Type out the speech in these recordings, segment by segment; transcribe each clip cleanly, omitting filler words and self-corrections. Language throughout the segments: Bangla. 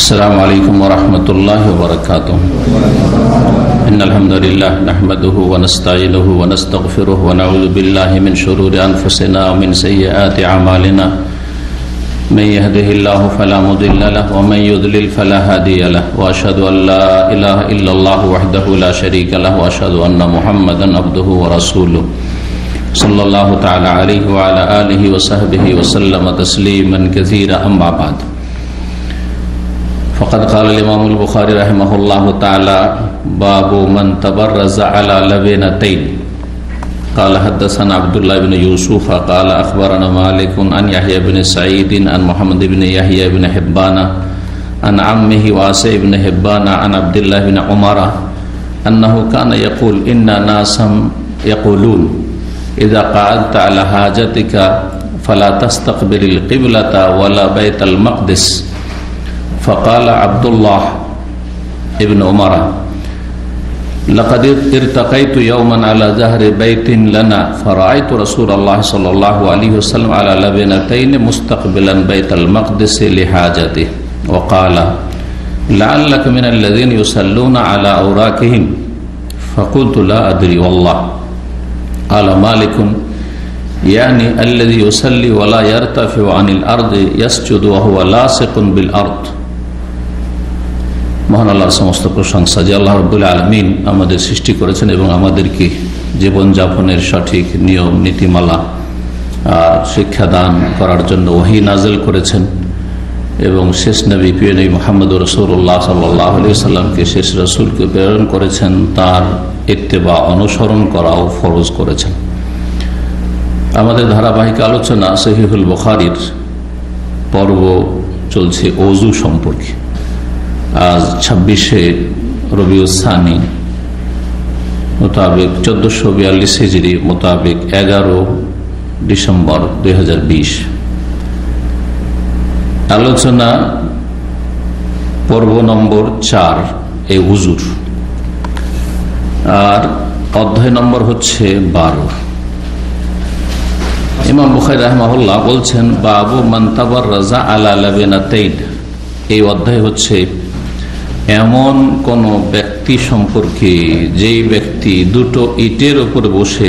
السلام عليكم ورحمة الله وبركاته. إن الحمد لله نحمده ونستعينه ونستغفره ونعوذ بالله من شرور أنفسنا ومن سيئات أعمالنا. من يهده الله فلا مضل له ومن يضلل فلا هادي له وأشهد أن لا إله إلا الله وحده لا شريك له وأشهد أن محمدا عبده ورسوله صلى الله تعالى عليه وعلى آله وصحبه وسلم تسليما كثيرا. أما بعد، فقد قال الإمام البخاري رحمه الله تعالى: باب من تبرز على لبنتين. قال حدثنا عبد الله بن يوسف قال أخبرنا مالك عن يحيى بن سعيد عن محمد بن يحيى بن حبان عن عمه واسع بن حبان عن عبد الله بن عمر أنه كان يقول: إن ناسا يقولون إذا قعدت على حاجتك فلا تستقبل القبلة ولا بيت المقدس. فقال عبد الله ابن عمر: لقد ارتقيت يوما على ظهر بيت لنا فرأيت رسول الله صلى الله عليه وسلم على لبنتين مستقبلا بيت المقدس لحاجته، وقال: لعلك من الذين يصلون على أوراقهم. فقلت: لا أدري والله. قال مالك: يعني الذي يصلي ولا يرتفع عن الأرض يسجد وهو لاصق بالأرض. মহান আল্লাহর সমস্ত প্রশংসা যে আল্লাহ রাব্বুল আলামিন আমাদের সৃষ্টি করেছেন এবং আমাদেরকে জীবনযাপনের সঠিক নিয়ম নীতিমালা শিক্ষাদান করার জন্য ওহী নাযিল করেছেন এবং শেষ নবী প্রিয় নবী মুহাম্মদ রাসূলুল্লাহ সাল্লাল্লাহু আলাইহি ওয়াসাল্লামকে শেষ রাসূলকে প্রেরণ করেছেন, তার ইত্তেবা অনুসরণ করাও ফরজ করেছেন। আমাদের ধারাবাহিক আলোচনা সহিহুল বুখারীর পর্ব চলছে ওযু সম্পর্কে। আজ 26শে রবিউল সানি মোতাবেক 1442 হিজরি মোতাবেক 11 ডিসেম্বর 2020। আলোচনা পর্ব নম্বর 4 এই ওযুর, আর অধ্যায় নম্বর হচ্ছে 12। ইমাম বুখারী রাহিমাহুল্লাহ বলছেন: বাবু মান তাবাররাজা আলা লাবিনাতাইন। এই অধ্যায় হচ্ছে এমন কোন ব্যক্তি সম্পর্কে যেই ব্যক্তি দুটো ইটের উপর বসে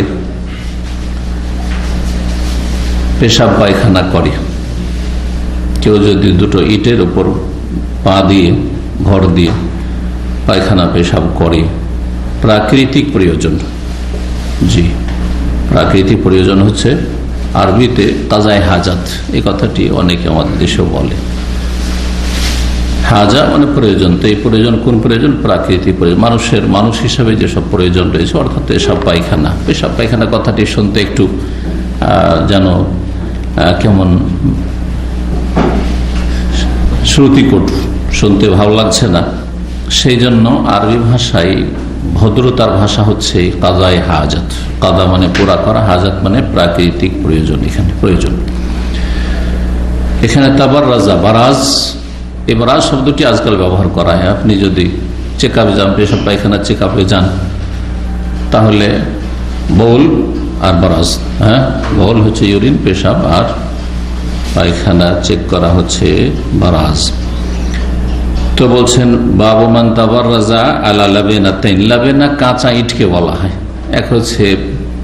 পেশাব পায়খানা করে। কেউ যদি দুটো ইটের উপর পা দিয়ে ভর দিয়ে পায়খানা পেশাব করে প্রাকৃতিক প্রয়োজন। জি, প্রাকৃতিক প্রয়োজন হচ্ছে আরবিতে কাজায়ে হাজাত। এই কথাটি অনেকে আমাদের দেশেও বলে। হাজা মানে প্রয়োজন। তো এই প্রয়োজন কোন প্রয়োজন? প্রাকৃতিক প্রয়োজন, মানুষ হিসাবে যেসব প্রয়োজন রয়েছে, অর্থাৎ পেশাব পায়খানা কথাটি শুনতে একটু যেন কেমন শ্রুতিকটু, শুনতে ভালো লাগছে না। সেই জন্য আরবি ভাষায় ভদ্রতার ভাষা হচ্ছে কাজায়ে হাজাত। কাদা মানে পুরা করা, হাজাত মানে প্রাকৃতিক প্রয়োজন। এখানে তাবাররাজা, বারাজ, এই বারাজ শব্দটি আজকাল ব্যবহার করা হয়। আপনি যদি চেকআপে যান, পেশাব পায়খানা চেকআপে যান, তাহলে বউল আর বারাজ, বউল হচ্ছে ইউরিন পেশাব, আর পায়খানা চেক করা হচ্ছে বারাজ। তো বলছেন বাবু মান তাবাররাজা আলা লাবিনাতাইন। লাবিনা কাঁচা ইটকে বলা হয়। এক হচ্ছে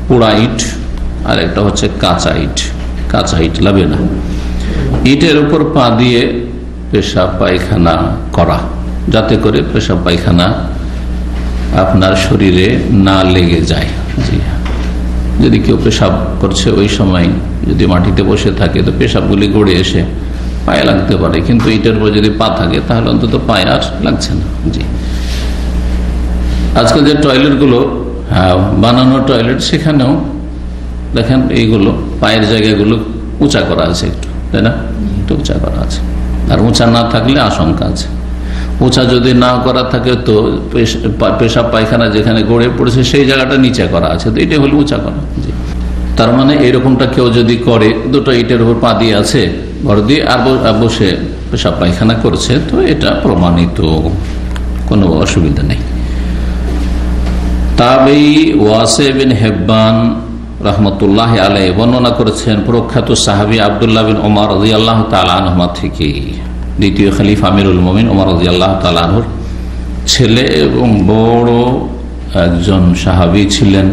পোড়া ইট আর একটা হচ্ছে কাঁচা ইট। লাবিনা ইটের উপর পা দিয়ে পেশাব পায়খানা করা, যাতে করে পেশাব পায়খানা আপনার শরীরে না লেগে যায়। যদি কেউ পেশাব করছে ওই সময় যদি মাটিতে বসে থাকে তো পেশাবগুলি গড়ে এসে পায়ে লাগতে পারে, কিন্তু ইটের উপর যদি পা থাকে তাহলে অন্তত পায়ে আর লাগছে না। জি, আজকাল যে টয়লেটগুলো বানানো টয়লেট, সেখানেও দেখেন এইগুলো পায়ের জায়গাগুলো উঁচা করা আছে একটু, তাই না? একটু উঁচা করা আছে। আর উঁচা না থাকলে আশঙ্কা আছে। উঁচা যদি না করা থাকে তো পেশাব পায়খানা যেখানে গড়ে পড়েছে সেই জায়গাটা নিচে করা আছে, তো এটা হলো উঁচা করা। জি, তার মানে এরকমটা কেউ যদি করে, দুটো ইটের উপর পা দিয়ে আছে, ঘর দিয়ে আর বসে পেশাব পায়খানা করছে, তো এটা প্রমাণিত, কোনো অসুবিধা নেই। তাবেঈ ওয়াসি বিন হিব্বান রহমতুল্লাহ আলাইহি বর্ণনা করেছেন প্রখ্যাত সাহাবী আব্দুল্লাহ বিন ওমর রাদিয়াল্লাহু তাআলা আনহুমা থেকে। দ্বিতীয় খলিফা আমিরুল মুমিনিন ওমর রাদিয়াল্লাহু তাআলা আনহুর ছেলে এবং বড় একজন সাহাবী ছিলেন।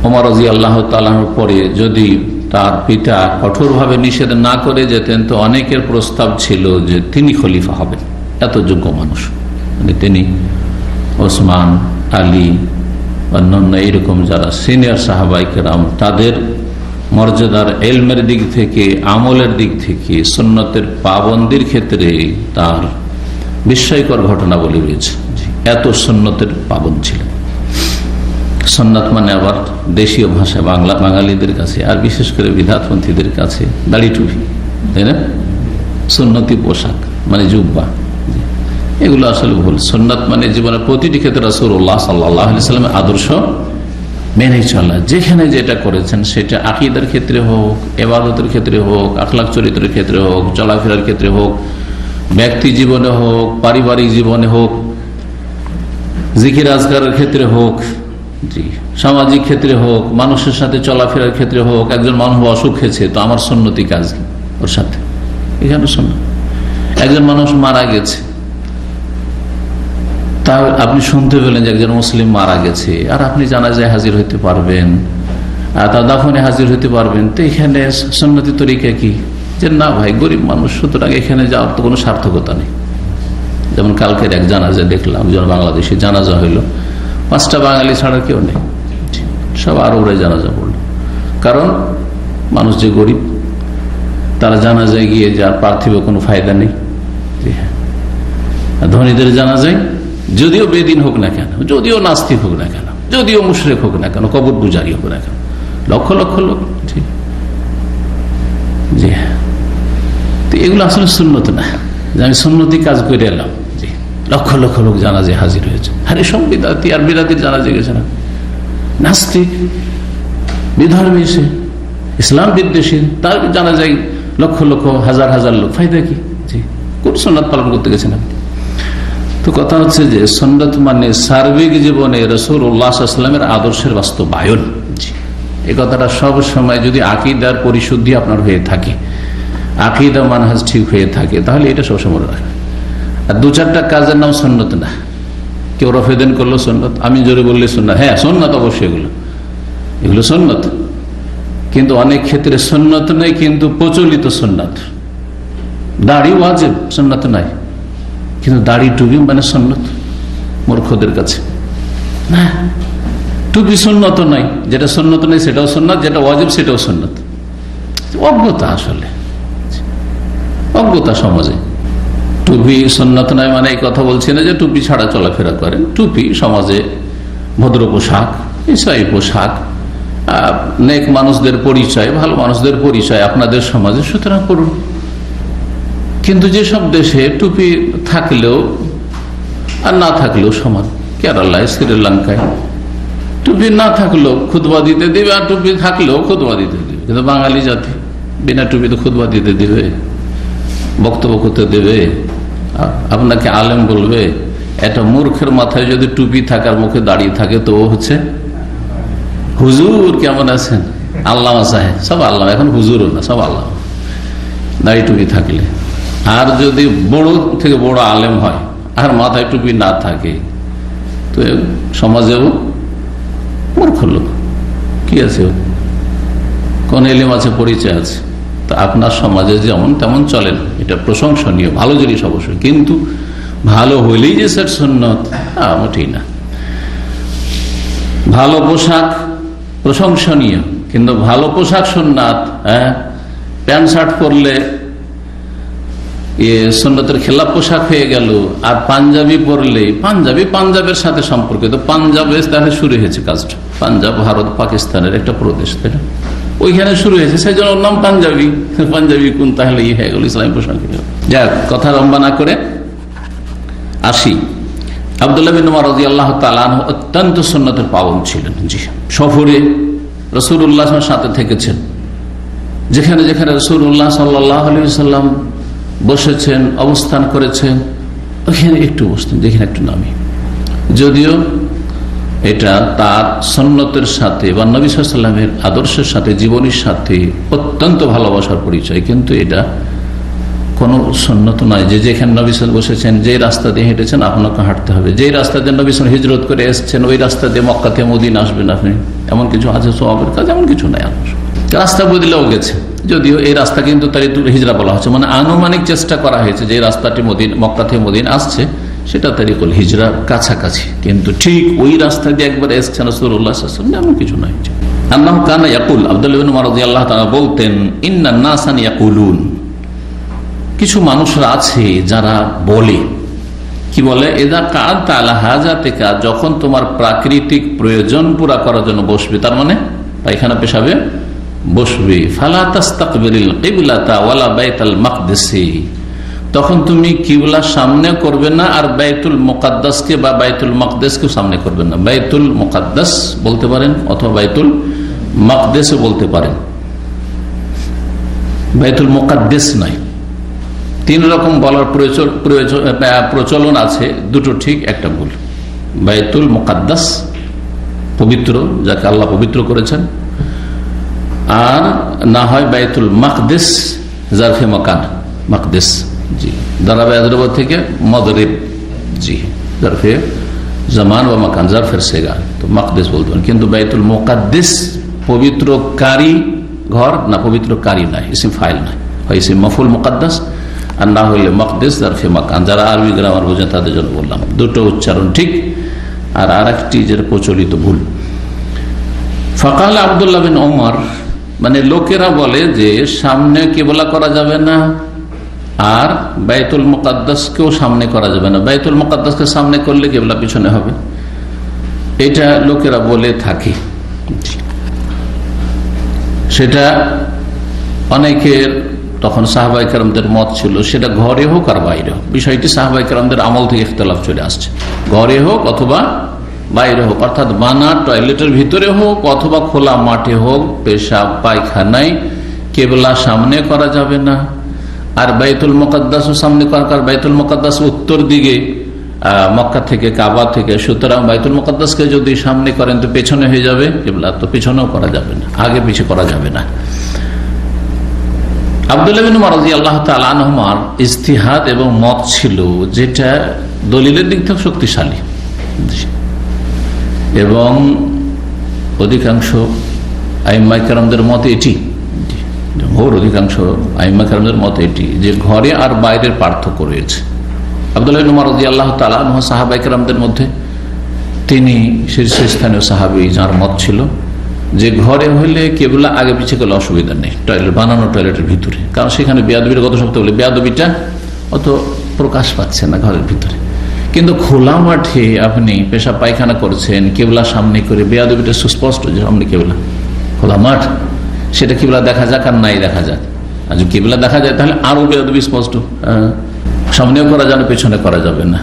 ওমর রাদিয়াল্লাহু তাআলা আনহুর পরে যদি তার পিতা কঠোরভাবে নিষেধ না করে যেতেন তো অনেকের প্রস্তাব ছিল যে তিনি খলিফা হবেন, এত যোগ্য মানুষ। মানে তিনি ওসমান, আলী, অন্যান্য এইরকম যারা সিনিয়র সাহাবায়ে কেরাম তাদের মর্যাদার ইলমের দিক থেকে, আমলের দিক থেকে, সুন্নতের পাবন্দির ক্ষেত্রে তার বিস্ময়কর ঘটনাবলী রয়েছে। এত সুন্নতের পাবন্দ ছিলেন। সুন্নাত মানে আবার দেশীয় ভাষা বাঙালিদের কাছে আর বিশেষ করে বিদাতপন্থীদের কাছে দাড়ি টুপি, তাই না? সুন্নতি পোশাক মানে জুব্বা, এগুলো আসলে ভুল। সুন্নাত মানে জীবনের প্রতিটি ক্ষেত্রে রাসূলুল্লাহ সাল্লাল্লাহু আলাইহি ওয়াসাল্লামের আদর্শ মেনে চলা। যেখানে যেটা করেছেন সেটা আকীদার ক্ষেত্রে হোক, ইবাদতের ক্ষেত্রে হোক, আখলাক চরিত্রের ক্ষেত্রে হোক, চলাফেরার ক্ষেত্রে হোক, ব্যক্তি জীবনে হোক, পারিবারিক জীবনে হোক, জিকির আজকারের ক্ষেত্রে হোক, জি, সামাজিক ক্ষেত্রে হোক, মানুষের সাথে চলাফেরার ক্ষেত্রে হোক। একজন মানুষ অসুখ হয়েছে তো আমার সুন্নতি কাজ ওর সাথে, এখানে সুন্নাত। একজন মানুষ মারা গেছে, তা আপনি শুনতে পেলেন যে একজন মুসলিম মারা গেছে, আর আপনি জানাজায় হাজির হইতে পারবেন, তার দাফনে হাজির হইতে পারবেন, তো এখানে সুন্নতি তরিকা কি? যে না ভাই, গরিব মানুষ, সুতরাং এখানে যাওয়ার তো কোনো সার্থকতা নেই। যেমন কালকের এক জানাজা দেখলাম, যেমন বাংলাদেশে জানাজা হইলো, 5টা বাঙালি ছাড়া কেউ নেই, সব আরবরাই জানাজা পড়লো। কারণ মানুষ যে গরিব, তারা জানাজায় গিয়ে যার পার্থিব কোনো ফায়দা নেই। ধনীদের জানাজায় যদিও বেদিন হোক না কেন, যদিও নাস্তিক হোক না কেন, যদিও মুশরিক হোক না কেন, কবর পূজারী হোক না কেন, লক্ষ লক্ষ লোক, জি হ্যাঁ, তো এগুলো আসলে সুন্নত না যে আমি সুন্নতি কাজ করে এলাম। জি, লক্ষ লক্ষ লোক জানাজে হাজির হয়েছে। আরে সব বিদাতি, আর বিদাতির জানাজে গেছে না, নাস্তিক বিধর্মী, সে ইসলাম বিদ্বেষী, তার জানাজায় লক্ষ লক্ষ হাজার হাজার লোক, ফায়দা কি? জি, কোন সুন্নাত পালন করতে গেছেন আপনি? তো কথা হচ্ছে যে সুন্নাত মানে সার্বিক জীবনে রাসূলুল্লাহ সাল্লাল্লাহু আলাইহি ওয়াসাল্লামের আদর্শের বাস্তবায়ন। এই কথাটা সব সময় যদি আকীদার পরিশুদ্ধি আপনার হয়ে থাকে, আকীদা মানহাজ ঠিক হয়ে থাকে, তাহলে এটা সবসময় রাখবে। আর 2-4টা কাজের নাম সুন্নত না। কেউ রফেদেন করলো সুন্নত, আমি জোরে বললে সুন্নাত, হ্যাঁ সুন্নাত অবশ্যই, এগুলো সুন্নত, কিন্তু অনেক ক্ষেত্রে সুন্নত নেই, কিন্তু প্রচলিত সুন্নাত। দাড়ি ওয়াজিব, সুন্নাত নাই, কিন্তু দাড়ি টুপি মানে সুন্নত মূর্খদের কাছে। না, টুপি সুন্নত নাই, যেটা সুন্নত নেই সেটাও সুন্নাত, যেটা ওয়াজিব সেটাও সুন্নাত। অজ্ঞতা, আসলে অজ্ঞতা সমাজে। টুপি সুন্নাত নাই মানে এই কথা বলছি না যে টুপি ছাড়া চলাফেরা করেন। টুপি সমাজে ভদ্র পোশাক, ইসলামী পোশাক, নেক মানুষদের পরিচয়, ভালো মানুষদের পরিচয় আপনাদের সমাজে, সুতরাং করুন। কিন্তু যেসব দেশে টুপি থাকলেও আর না থাকলেও সমান, কেরালায়, শ্রীলঙ্কায় টুপি না থাকলেও খুতবা দিতে দিবে, আর টুপি থাকলেও খুতবা দিতে দিবে। কিন্তু বাঙালি জাতি বিনা টুপিতে খুতবা দিতে দিবে, বক্তব্য করতে দেবে, আপনাকে আলেম বলবে। একটা মূর্খের মাথায় যদি টুপি থাকার মুখে দাঁড়িয়ে থাকে তো ও হচ্ছে হুজুর, কেমন আছেন, আল্লামা সাহেব, সব আল্লাহ, এখন হুজুরও না, সব আল্লাহ, দাড়ি টুপি থাকলে। আর যদি বড় থেকে বড় আলেম হয় আর মাথায় টুপি না থাকে তো সমাজেও মূর্খ লোক। কি আছে, কোন এলেম আছে, পরিচয় আছে? তো আপনার সমাজে যেমন তেমন চলেন, এটা প্রশংসনীয়, ভালো জিনিস অবশ্যই, কিন্তু ভালো হইলেই যে স্যার সুন্নত, মোটেই না। ভালো পোশাক প্রশংসনীয়, কিন্তু ভালো পোশাক সুন্নাত। প্যান্ট শার্ট পরলে সুন্নতের খেলাফ পোশাক হয়ে গেল, আর পাঞ্জাবি পরলে, পাঞ্জাবের সাথে সম্পর্কিত, পাঞ্জাবে তাহলে শুরু হয়েছে কাজটা। পাঞ্জাব ভারত পাকিস্তানের একটা প্রদেশ, তাই না? ওইখানে শুরু হয়েছে, সেই জন্য নাম পাঞ্জাবি। পাঞ্জাবি কোন, তাহলে হয়ে গেল ইসলামী পোশাক। যাক, কথা লম্বা না করে আসি। আব্দুল্লাহ বিন উমর রাদিয়াল্লাহু তাআলা আনহু অত্যন্ত সুন্নতের পাবন্দ ছিলেন। জি, সফরে রাসূলুল্লাহর সাথে থেকেছেন, যেখানে যেখানে রাসূলুল্লাহ সাল্লাল্লাহু আলাইহি ওয়াসাল্লাম বসেছেন, অবস্থান করেছেন, ওখানে একটু বসতেন, যেখানে একটু নামি। যদিও এটা তার সুন্নতের সাথে বা নবী সাল্লাল্লাহু আলাইহি ওয়াসাল্লামের আদর্শের সাথে, জীবনীর সাথে অত্যন্ত ভালোবাসার পরিচয়, কিন্তু এটা কোন সুন্নত নয় যে যেখানে নবী সাল্লাল্লাহু আলাইহি ওয়াসাল্লাম বসেছেন, যে রাস্তা দিয়ে হেঁটেছেন আপনাকে হাঁটতে হবে, যে রাস্তা দিয়ে নবী সাল্লাল্লাহু আলাইহি ওয়াসাল্লাম হিজরত করে এসেছেন ওই রাস্তা দিয়ে মক্কা থেকে মদিনা আসবেন আপনি, এমন কিছু আছে সওয়াবের কাজ? এমন কিছু নাই। রাস্তা বদলেও গেছে, যদিও এই রাস্তা কিন্তু তারিকুল হিজরা বলা হচ্ছে, মানে আনুমানিক চেষ্টা করা হয়েছে যে রাস্তাটি মক্কা থেকে মদিনা আসছে সেটা তারিকুল হিজরার কাছাকাছি, কিন্তু ঠিক ওই রাস্তা দিয়ে একবার এসেছেন রাসূলুল্লাহ সাল্লাল্লাহু আলাইহি ওয়াসাল্লাম এমন কিছু নাই। আন্নাহু কানা ইয়াকুল, আব্দুল্লাহ ইবনে উমর রাদিয়াল্লাহু তাআলা বলতেন, ইন্নান নাসান ইয়াকুলুন, কিছু মানুষরা আছে যারা বলে, কি বলে, এদা কাআতা আলা হাজাতিকা, যখন তোমার প্রাকৃতিক প্রয়োজন পুরা করার জন্য বসবে, তার মানে পায়খানা পেশাবে বসবে, ফালা তাস্তাকবিলিল কিবলাতা ওয়ালা বাইতুল মাকদিসি, তখন তুমি কিবলা সামনে করবে না আর বাইতুল মুকাদ্দাসকে বা বাইতুল মাকদিসকে সামনে করবে না। বাইতুল মুকাদ্দাস বলতে পারেন অথবা বাইতুল মাকদিসও বলতে পারেন, বাইতুল মুকাদ্দাস নয়। তিন রকম বলার প্রচলন আছে, দুটো ঠিক একটা ভুল। বাইতুল মুকাদ্দাস পবিত্র, যাকে আল্লাহ পবিত্র করেছেন, আর না হয় বাইতুল মাকদিস জারফে মাকান, মাকদিস জি দারাবে আদরব থেকে মদরিব, জি জারফে জামান বা মাকান, জারফের সেগা, তো মাকদিস বলতে পারেন। কিন্তু বাইতুল মুকাদ্দিস পবিত্রকারী ঘর না, পবিত্রকারী নয়, ইসিম ফাইল নয়, হয় ইসিম মফুল মুকাদ্দাস আর না হইলে মাকদিস জারফে মাকান। যারা আরবি গ্রামার বোঝেন তাদের জন্য বললাম, দুটো উচ্চারণ ঠিক, আর আরেকটি যেটা প্রচলিত ভুল। ফাকাল আব্দুল্লাহ বিন ওমর, মানে লোকেরা বলে যে সামনে কিবলা করা যাবে না আর বাইতুল মুকাদ্দাসকেও সামনে করা যাবে না, বাইতুল মুকাদ্দাসকে সামনে করলে কিবলা পিছনে হবে, এটা লোকেরা বলে থাকে। সেটা অনেকের তখন সাহাবায়ে কেরামদের মত ছিল, সেটা ঘরে হোক আর বাইরে হোক। বিষয়টি সাহাবায়ে কেরামদের আমল থেকে ইখতিলাফ চলে আসছে, ঘরে হোক অথবা বাইরে হোক, অর্থাৎ বানা টয়লেটের ভিতরে হোক অথবা খোলা মাঠে হোক, পেশাব পায়খানায় কেবলা সামনে করা যাবে না। আর বাইতুল মুকাদ্দাসও সামনে করার, বাইতুল মুকাদ্দাস উত্তর দিকে মক্কা থেকে, কাবা থেকে, সুতরাং বাইতুল মুকাদ্দাসকে যদি সামনে করেন তো পেছনে হয়ে যাবে কেবলা, তো পেছনেও করা যাবে না, আগে পিছে করা যাবে না। আব্দুল্লাহ বিন উমর রাদিয়াল্লাহু তাআলা আনহুমার ইজতিহাদ এবং মত ছিল যেটা দলিলের দিক থেকে শক্তিশালী, এবং অধিকাংশ আইম্মায়ে কেরামদের মত এটি, অধিকাংশ আইম্মায়ে কেরামদের মত এটি, যে ঘরে আর বাইরের পার্থক্য রয়েছে। আব্দুল্লাহ বিন উমর রাদিয়াল্লাহু তাআলা আনহু সাহাবায়ে কেরামদের মধ্যে তিনি শীর্ষস্থানীয় সাহাবী, যার মত ছিল যে ঘরে হইলে কেবলা আগে পিছিয়ে গেলে অসুবিধা নেই, টয়লেট বানানো টয়লেটের ভিতরে, কারণ সেখানে বেয়াদবির, গত সপ্তাহে বলে বেয়াদবিটা অত প্রকাশ পাচ্ছে না ঘরের ভিতরে। কিন্তু খোলা মাঠে আপনি পেশাব পায়খানা করছেন কেবলা সামনে করে, বেয়াদবিটা সুস্পষ্ট যে সামনে কেবলা, খোলা মাঠ, সেটা কেবলা দেখা যাক আর নাই দেখা যাক। আর যদি কেবলা দেখা যায় তাহলে আরো বেয়াদবি স্পষ্ট, সামনেও করা যাবে পেছনে করা যাবে না।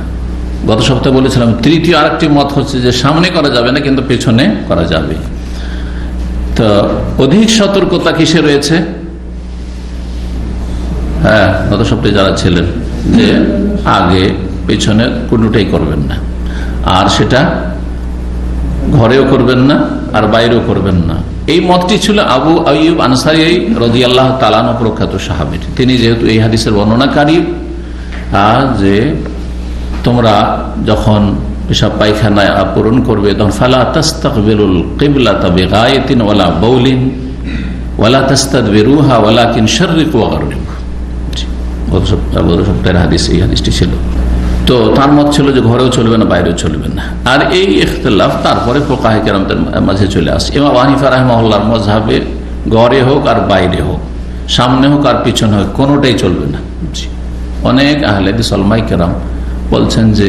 গত সপ্তাহে বলেছিলাম তৃতীয় আরেকটি মত হচ্ছে যে সামনে করা যাবে না কিন্তু পেছনে করা যাবে। তো অধিক সতর্কতা কিসে রয়েছে? হ্যাঁ, গত সপ্তাহে যারা ছিলেন যে আগে পেছনে কোনোটাই করবেন না, আর সেটা ঘরেও করবেন না আর বাইরেও করবেন না। এই মতটি ছিল আবু আইয়ুব আনসারী রাদিয়াল্লাহু তাআলা আনহু, প্রখ্যাত সাহাবী। তিনি যেহেতু এই হাদিসের বর্ণনাকারী, যে তোমরা যখন পেশাব পায়খানায় পূরণ করবে তখন ফালা তাস্তাকবিলুল কিবলাতা বিগায়াতিন ওয়ালা বাউলিন ওয়ালা তাস্তাদবিরুহা ওয়ালাকিন শাররিকু ওয়া গাররিবু। গত সপ্তাহের হাদিস এই হাদিসটি ছিল। তো তার মত ছিল যে ঘরেও চলবে না বাইরেও চলবে না। আর এই ইখতিলাফ তারপরে ফুকাহে কেরামদের মাঝে চলে আসে। ইমাম আবু হানিফা রাহিমাহুল্লাহর মাযহাবে ঘরে হোক আর বাইরে হোক, সামনে হোক আর পিছনে হোক, কোনোটাই চলবে না। অনেক আহলে হাদিস উলামায়ে কেরাম বলছেন যে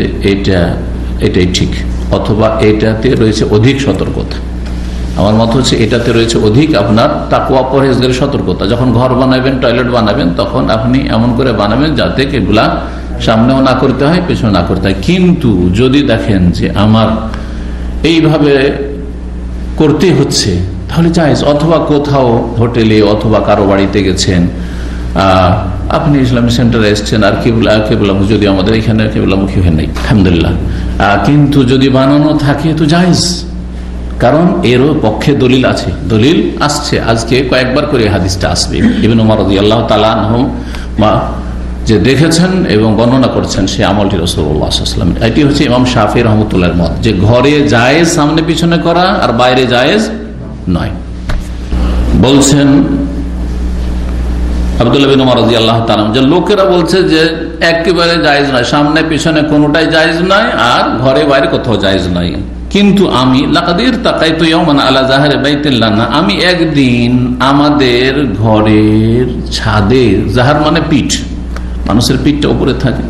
এটাই ঠিক, অথবা এটাতে রয়েছে অধিক সতর্কতা। আমার মত হচ্ছে এটাতে রয়েছে অধিক আপনার তাকওয়া পরহেজগারি সতর্কতা। যখন ঘর বানাবেন, টয়লেট বানাবেন, তখন আপনি এমন করে বানাবেন যাতে কিবলা সামনেও না করতে হয় পেছনে না করতে হয়। কিন্তু যদি দেখেন যে আমার এইভাবে করতে হচ্ছে তাহলে জায়েজ, অথবা কোথাও হোটেলে অথবা কারো বাড়িতে গেছেন, আপনি ইসলামিক সেন্টারে এসছেন আর কেবলা যদি আমাদের এখানে কেবলামুখী হয়ে নাই আলহামদুলিল্লাহ, কিন্তু যদি বানানো থাকে তো জায়েজ, কারণ এরও পক্ষে দলিল আছে, দলিল আসছে। আজকে কয়েকবার করে হাদিসটা আসবে। ইবনে উমর রাদিয়াল্লাহু তাআলা আনহু যে দেখেছেন এবং বর্ণনা করছেন সেই আমলটি রাসূলুল্লাহ সাল্লাল্লাহু আলাইহি ওয়াসাল্লাম। এটি হচ্ছে ইমাম শাফিঈ রাহমাতুল্লাহর মত যে ঘরে জায়েজ সামনে পিছনে করা আর বাইরে জায়েজ নয়। বলছেন আব্দুল্লাহ বিন উমর রাদিয়াল্লাহু তাআলা যে লোকেরা বলছে যে একেবারে জায়েজ নয়, সামনে পিছনে কোনোটাই জায়েজ নয় আর ঘরে বাইরে কোথাও জায়েজ নয়, কিন্তু আমি লাকাদির তাকাইতু ইয়াওমান আলা জাহরি বাইতিল লানা, আমি একদিন আমাদের ঘরের ছাদে, জাহার মানে পিঠ, মানুষের পিঠটা উপরে থাকে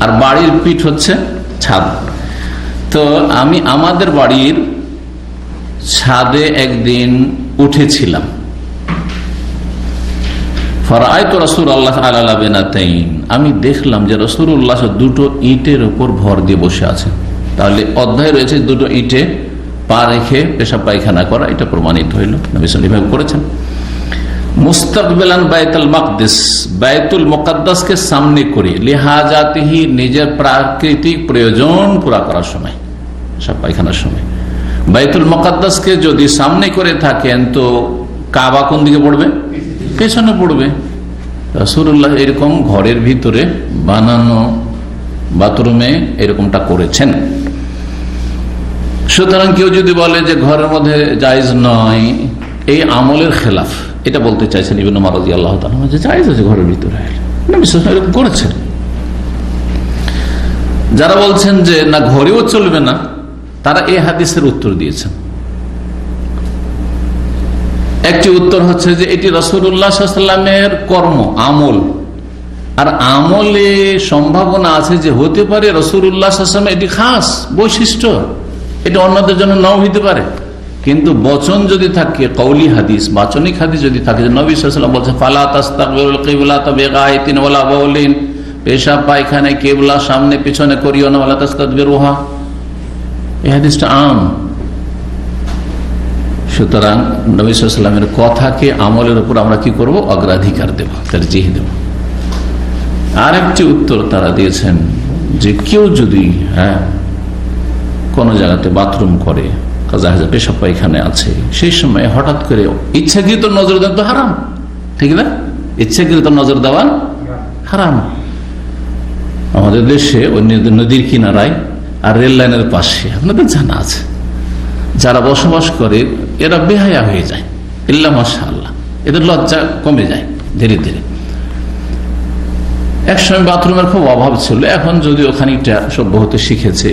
আর বাড়ির পিঠ হচ্ছে ছাদ, তো আমি আমাদের বাড়ির ছাদে একদিন উঠেছিলাম। ফারাআইতু রাসূলুল্লাহ আলা লাবিনাতাইন, আমি দেখলাম যে রাসূলুল্লাহ দুটো ইটের উপর ভর দিয়ে বসে আছেন। তাহলে অধ্যায় রয়েছে দুটো ইটে পা রেখে পেশাব পায়খানা করা, এটা প্রমাণিত হইল, নবী সাল্লাল্লাহু আলাইহি ওয়াসাল্লাম করেছেন। মুস্তাকবিলান বাইতুল মাকদিস, বাইতুল মুকাদ্দাসকে সামনে করে, লিহাজাতিহি নিজের প্রাকৃতিক প্রয়োজন পুরা করার সময়, পেশাব পায়খানার সময় বাইতুল মুকাদ্দাসকে যদি সামনে করে থাকেন তো কাবা কোন দিকে পড়বে? পেছনে পড়বে। রাসূলুল্লাহ এরকম ঘরের ভিতরে বানানো বাথরুমে এরকমটা করেছেন। সুতরাং কেউ যদি বলে যে ঘরের মধ্যে জায়েজ নয়, এই আমলের খেলাফ, এটা বলতে চাইছেন ইবনে উমর রাদিয়াল্লাহু তাআলা যে জায়েজ আছে ঘরের ভিতরে, নবী সাল্লাল্লাহু আলাইহি ওয়াসাল্লাম এরকম করেছেন। যারা বলছেন যে না ঘরেও চলবে না, তারা এই হাদিসের উত্তর দিয়েছেন। একটি উত্তর হচ্ছে যে এটি রাসূলুল্লাহ সাল্লাল্লাহু আলাইহি ওয়াসাল্লামের কর্ম, আমল, আর আমলে সম্ভাবনা আছে যে হতে পারে রাসূলুল্লাহ সাল্লাল্লাহু আলাইহি ওয়াসাল্লাম এটি খাস বৈশিষ্ট্য, এটা অন্যদের জন্য নাও হইতে পারে। কিন্তু বচন যদি থাকে, কওলি হাদিস, বাচনিক হাদিস যদি থাকে যে নবী সাল্লাল্লাহু আলাইহি ওয়াসাল্লাম বলছেন ফালা তাস্তাকবিলুল কিবলাতা বিগাইতিন ওয়ালা বাউলিন, পেশাব পায়খানায় কিবলা সামনে পিছনে করিও না, ওয়ালা তাস্তাদবিরুহা, এই হাদিসটা আম। সুতরাং নবী সাল্লাল্লাহু আলাইহি ওয়াসাল্লামের কথাকে আমলের উপর আমরা কি করব? অগ্রাধিকার দেব, তারজিহ দেব। আর একটি উত্তর তারা দিয়েছেন যে কেউ যদি কোন জায়গাতে বাথরুম করে, পেশাব পায়খানে আছে, সেই সময় হঠাৎ করে ইচ্ছাকৃত নজর দেন তো হারাম, ঠিক না? ইচ্ছাকৃত নজর দেওয়া হারাম। আমাদের দেশে ওই নদীর কিনারায় আর রেল লাইনের পাশে আপনাদের জানা আছে যারা বসবাস করে, এরা বেহায়া হয়ে যায়, ইল্লা মাশাআল্লাহ, এদের লজ্জা কমে যায় ধীরে ধীরে। একসময় বাথরুমের খুব অভাব ছিল, এখন যদি ওখানেটা সভ্য হতে শিখেছে,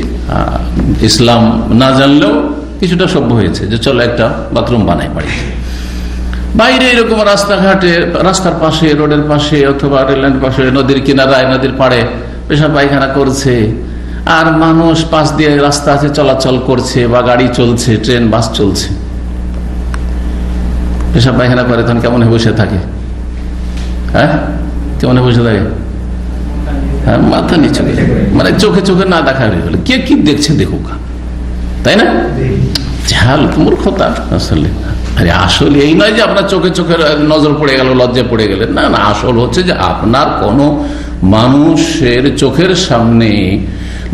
ইসলাম না জানলেও কিছুটা সভ্য হয়েছে যে চলো একটা বাথরুম বানাই বাড়িতে। বাইরে এরকম রাস্তাঘাটে, রাস্তার পাশে, রোডের পাশে অথবা রেললাইনের পাশে, নদীর কিনারায়, নদীর পাড়ে পেশাব পায়খানা করছে, আর মানুষ পাশ দিয়ে রাস্তা আছে চলাচল করছে, বা গাড়ি চলছে, ট্রেন বাস চলছে, পেশাব পায়খানা করে তখন কেমন বসে থাকে? কেমন বসে থাকে? মাথা নিচু, মানে চোখে চোখে না দেখা হয়ে গেল, কে কি দেখছে দেখুক, তাই না? ঝাল মূর্খতা আসলে। আরে আসলে এই নয় যে আপনার চোখে চোখে নজর পড়ে গেল, লজ্জায় পড়ে গেলেন, না না, আসল হচ্ছে যে আপনার কোনো মানুষের চোখের সামনে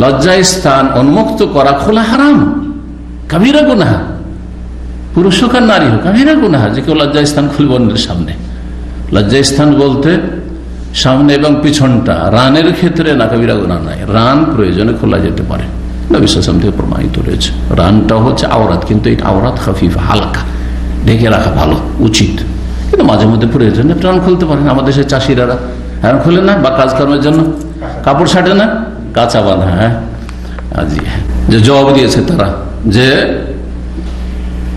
লজ্জায় স্থান উন্মুক্ত করা খোলা হারাম, কাবিরা গুনাহ, পুরুষ হোক আর নারী হোক, কাবিরা গুনাহ যে কেউ লজ্জায় স্থান খুলবে অন্যের সামনে। লজ্জায় স্থান বলতে সামনে এবং পিছনটা, রানের ক্ষেত্রে না কাবিরা গুনাহ নাই, রান প্রয়োজনে খোলা যেতে পারে, নবী সাল্লাল্লাহু আলাইহি ওয়াসাল্লাম থেকে প্রমাণিত রয়েছে। রানটা হচ্ছে আওরাত, কিন্তু এই আওরাত খাফিফ, হালকা, ঢেকে রাখা ভালো, উচিত, কিন্তু মাঝে মধ্যে প্রয়োজনে রান খুলতে পারেন। আমাদের দেশের চাষিরা রান খুলে না, বা কাজকর্মের জন্য কাপড় ছাটে না, কাঁচা বাঁধা। যে জবাব দিয়েছে তারা যে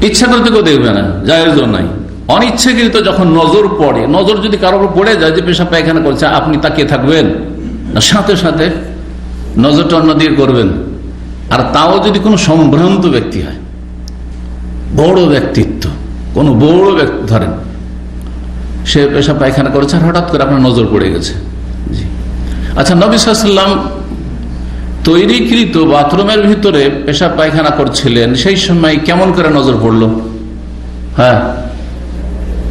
ইচ্ছা করতে কেউ দেখবে না, জায়েজ নাই, অনিচ্ছাকৃত যখন নজর পড়ে, নজর যদি কারোর উপর পড়ে যায় যে পেশাব পায়খানা করছে, আপনি তাকিয়ে থাকবেন না, সাথে সাথে নজরটা অন্যদিকে করবেন। আর তাও যদি কোনো সম্ভ্রান্ত ব্যক্তি হয়, বড় ব্যক্তিত্ব, কোনো বড় ব্যক্তি ধরেন সে পেশাব পায়খানা করেছে, আর হঠাৎ করে আপনার নজর পড়ে গেছে। জি, আচ্ছা, নবী সাল্লাল্লাহু আলাইহি ওয়াসাল্লাম তৈরিকৃত বাথরুমের ভিতরে পেশাব পায়খানা করছিলেন, সেই সময় কেমন করে নজর পড়লো?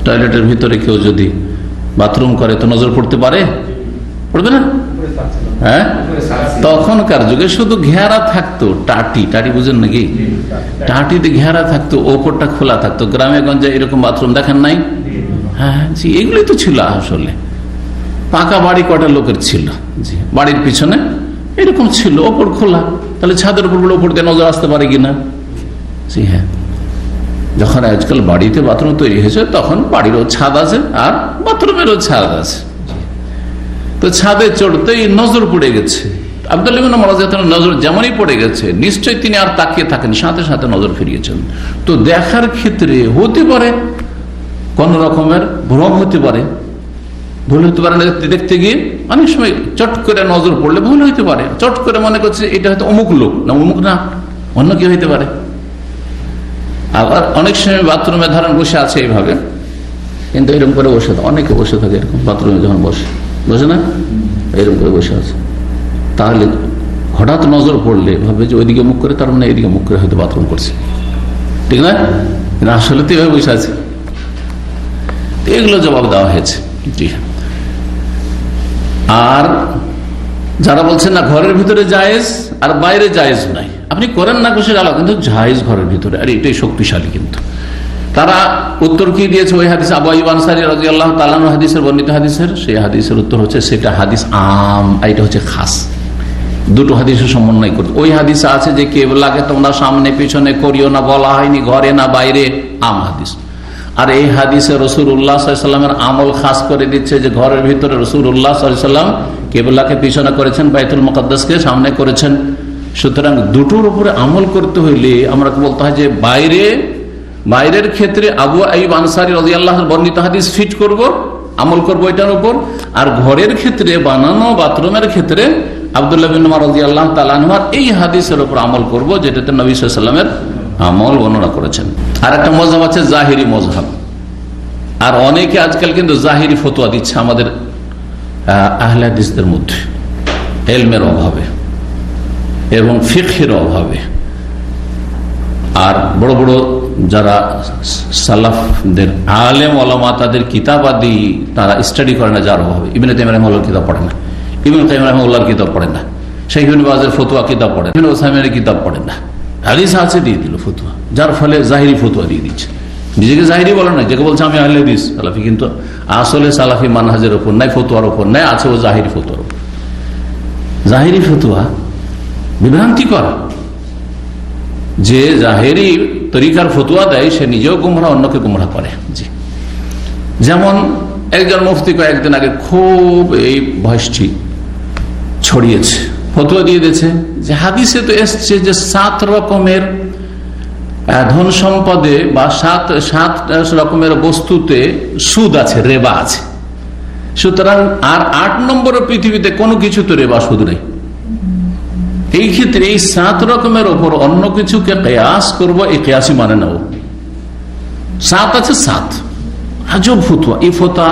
টয়লেটের ভিতরে কেউ যদি বাথরুম করে তো নজর পড়তে পারে? পড়বে না? তখনকার যুগে শুধু ঘেরা থাকতো, টাটি বুঝেন নাকি? টাটিতে ঘেরা থাকতো, ওপরটা খোলা থাকতো। গ্রামে গঞ্জে এরকম বাথরুম দেখেন নাই? জি, এগুলি তো ছিল আসলে। পাকা বাড়ি কটা লোকের ছিল, জি, বাড়ির পিছনে এরকম ছিল, ওপর খোলা, তাহলে ছাদের উপর ওপর দিয়ে নজর আসতে পারে কিনা? জি হ্যাঁ। যখন আজকাল বাড়িতে বাথরুম তৈরি হয়েছে তখন বাড়িরও ছাদ আছে আর বাথরুমেরও ছাদ আছে, তো ছাদে চড়তেই নজর পড়ে গেছে। আব্দুল্লাহ ইবনে ওমর রাদিয়াল্লাহু আনহু নজর যেমনই পড়ে গেছে, নিশ্চয়ই তিনি আর তাকিয়ে থাকেন, সাথে সাথে নজর ফিরিয়েছেন। তো দেখার ক্ষেত্রে হতে পারে কোন রকমের ভ্রম হতে পারে, ভুল হতে পারে, দেখতে গিয়ে অনেক সময় চট করে নজর পড়লে ভুল হইতে পারে, চট করে মনে করছে এটা হয়তো অমুক লোক, না অমুক না, অন্য কি হইতে পারে। আবার অনেক সময় বাথরুমে ধরেন বসে আছে এইভাবে, কিন্তু এরকম করে বসে থাকে, অনেকে বসে থাকে এরকম বাথরুমে যখন বসে না এরকম করে বসে আছে, তাহলে হঠাৎ নজর পড়লে ভাবে যে ওইদিকে মুখ করে, তার মানে এইদিকে মুখ করে হয়তো বাথরুম করছে, ঠিক না? আসলে তো এভাবে বসে আছে। এগুলো জবাব দেওয়া হয়েছে। জি। আর যারা বলছেন না ঘরের ভিতরে জায়েজ আর বাইরে জায়েজ নাই, আপনি করেন না খুশি আলাদা, কিন্তু জায়েজ ঘরের ভিতরে, আর এটাই শক্তিশালী। কিন্তু তারা উত্তর কি দিয়েছে ওই হাদিস আবু আইয়ুব আনসারী রাদিয়াল্লাহু তাআলা আনহু হাদিসের বর্ণিত হাদিসের, সেই হাদিসের উত্তর হচ্ছে সেটা হাদিস আম, এটা হচ্ছে খাস। দুটো হাদিসের সমন্বয় করতে, ওই হাদিসে আছে যে কিবলাকে তোমরা সামনে পিছনে করিও না, বলা হয়নি ঘরে না বাইরে, আম হাদিস। আর এই হাদিসে রাসূলুল্লাহ সাল্লাল্লাহু আলাইহি ওয়াসাল্লামের আমল খাস করে দিচ্ছে যে ঘরের ভিতরে রাসূলুল্লাহ সাল্লাল্লাহু আলাইহি ওয়াসাল্লাম কিবলাকে পিছনে করেছেন, বাইতুল মুকাদ্দাসকে সামনে করেছেন। সুতরাং দুটোর উপরে আমল করতে হইলে আমরা বলতে হয় যে বাইরের ক্ষেত্রে আবু আইয়ুব আনসারী রাদিয়াল্লাহু আনহু বর্ণিত হাদিস ফিট করব, আমল করব এটার উপর। আর ঘরের ক্ষেত্রে, বানানো বাথরুমের ক্ষেত্রে আব্দুল্লাহ বিন ওমর রাদিয়াল্লাহু তাআলা আনহুর এই হাদিসের উপর আমল করব, যেটাতে নবী সাল্লাল্লাহু আলাইহি ওয়াসাল্লামের আমল বর্ণনা করেছেন। আর একটা মযহাব আছে জাহিরি মযহাব, আর অনেকে আজকাল কিন্তু জাহিরি ফতোয়া দিচ্ছে আমাদের আহলে হাদিসদের মধ্যে, ইলমের অভাবে এবং ফিকহের অভাবে। আর বড় বড় যারা সালাফদের আলেম ওলামা, তাদের কিতাবাদি তারা স্টাডি করে না, যার অভাবে। ইবনে তাইমিয়া রাহিমাহুল্লাহর কিতাব পড়ে না, ইবনে কাইয়িম রাহিমাহুল্লাহর কিতাব পড়ে না, শাইখ ইবনে বাজের ফতোয়া কিতাব পড়ে, ইবনে উসাইমিনের কিতাব পড়ে না, হাদিস আছে দিয়ে দিল ফতোয়া, যার ফলে জাহিরি ফতোয়া দিয়ে দিচ্ছে। নিজেকে জাহিরি বলে না, যাকে বলছে আমি আহলে হাদিস সালাফি, কিন্তু আসলে সালাফি মানহাজের উপর নাই, ফতোয়ার উপর নাই, আছে ও জাহিরি ফতোয়ার উপর। জাহিরি ফতোয়া বিভ্রান্তি করা, যে জাহেরি তরিকার ফতোয়া দেয় সে নিজেও গুমরাহ, অন্যকে গুমরাহ করে। জি, যেমন একজন মুফতি কয়েকদিন আগে খুব এই ভয়েসটি ছড়িয়েছে, ফতোয়া দিয়ে দিয়েছে যে হাদিসে তো এসছে যে 7 রকমের ধন সম্পদে বা 7 রকমের বস্তুতে সুদ আছে, রেবা আছে, সুতরাং আর 8 নম্বরের পৃথিবীতে কোনো কিছু তো রেবা সুদ নেই। এই ক্ষেত্রে এই 7 রকমের ওপর অন্য কিছুকে কিয়াস করবো, এই কিয়াসই মানে না। 7 আছে 7, আজব ফতোয়া। এই ফতোয়া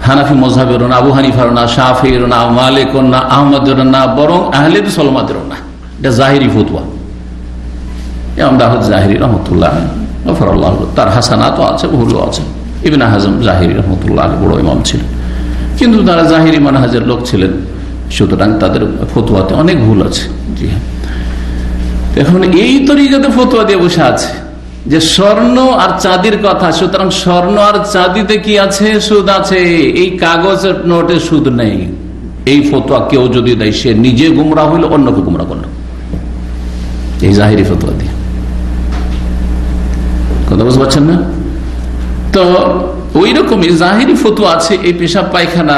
হানাফি মযহাবেরও না, আবু হানিফার না, শাফিঈর না, মালিকের না, আহমদের না, বরং আহলে হাদিস ওলামাদেরও না, এটা জাহিরি ফতোয়া। ইমাম দাউদ জাহিরি রাহমাতুল্লাহ গফরাল্লাহু, তার হাসানাতও আছে, ভুলও আছে। ইবনে হাজম জাহিরি রাহমাতুল্লাহ বড় ইমাম ছিলেন, কিন্তু তারা জাহিরি মানহাজের লোক ছিলেন, সুতরাং তাদের ফতোয়াতে অনেক ভুল আছে। জি হ্যাঁ, এখন এই তরিকাতে ফতোয়া দিয়ে বসে আছে যে স্বর্ণ আর চাঁদির কথা, সুতরাং স্বর্ণ আর চাঁদিতে কি আছে? সুদ আছে, এই কাগজের নোটে সুদ নেই। এই ফতোয়া কেউ যদি দেয় সে নিজে গুমরাহ হইল, অন্যকে গুমরাহ করল, এই জাহিরি ফতোয়া দিয়ে। কথা বুঝতে পারছেন না? তো ওই রকমই জাহিরি ফতোয়া আছে এই পেশাব পায়খানা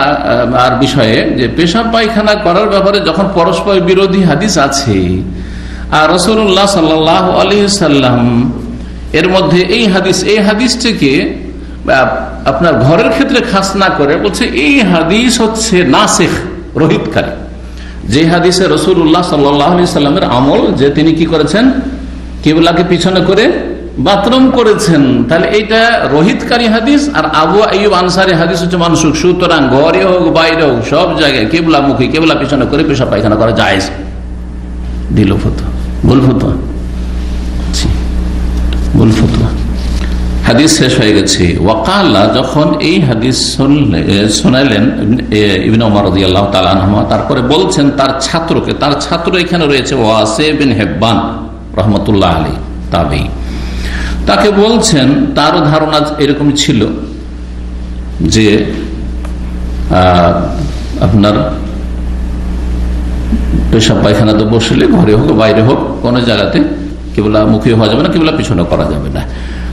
আর বিষয়ে, যে পেশাব পায়খানা করার ব্যাপারে যখন পরস্পর বিরোধী হাদিস আছে, আর রাসূলুল্লাহ সাল্লাল্লাহু আলাইহি সাল্লাম এর মধ্যে এই হাদিসটিকে আপনার ঘরের ক্ষেত্রে খাস না করে বলছে এই হাদিস হচ্ছে নাসিখ, রহিতকারী। যে হাদিসে রাসূলুল্লাহ সাল্লাল্লাহু আলাইহি সাল্লামের আমল, যে তিনি কি করেছেন, কিবলাকে পিছনে করে বাথরুম করেছেন, তাহলে এইটা রহিতকারী হাদিস। আর আবু আইয়ুব আনসারী হাদিস হচ্ছে মানসুখ। সুতরাং ঘরে হোক বাইরে হোক সব জায়গায় কিবলামুখী, কিবলা পিছনে করে পেশাব পায়খানা করা জায়েজ। দিল ফতোয়া, ভুল ফতোয়া, ভুল ফতোয়া। হাদিস শেষ হয়ে গেছে। ওয়াকালা, যখন এই হাদিস শোনালেন ইবনে ওমর রাদিয়াল্লাহু তাআলা আনহু, তারপরে বলছেন তার ছাত্রকে, তার ছাত্র এখানে রয়েছে ওয়াসি বিন হিব্বান রাহমাতুল্লাহ আলাইহি, তাবেঈ। তাকে বলছেন, তারও ধারণা এরকম ছিল যে আপনার পেশাব পায়খানা তো বসলে ঘরে হোক বাইরে হোক কোনো জায়গাতে কেবলা মুখী হওয়া যাবে না, কেবলা পিছনে করা যাবে না।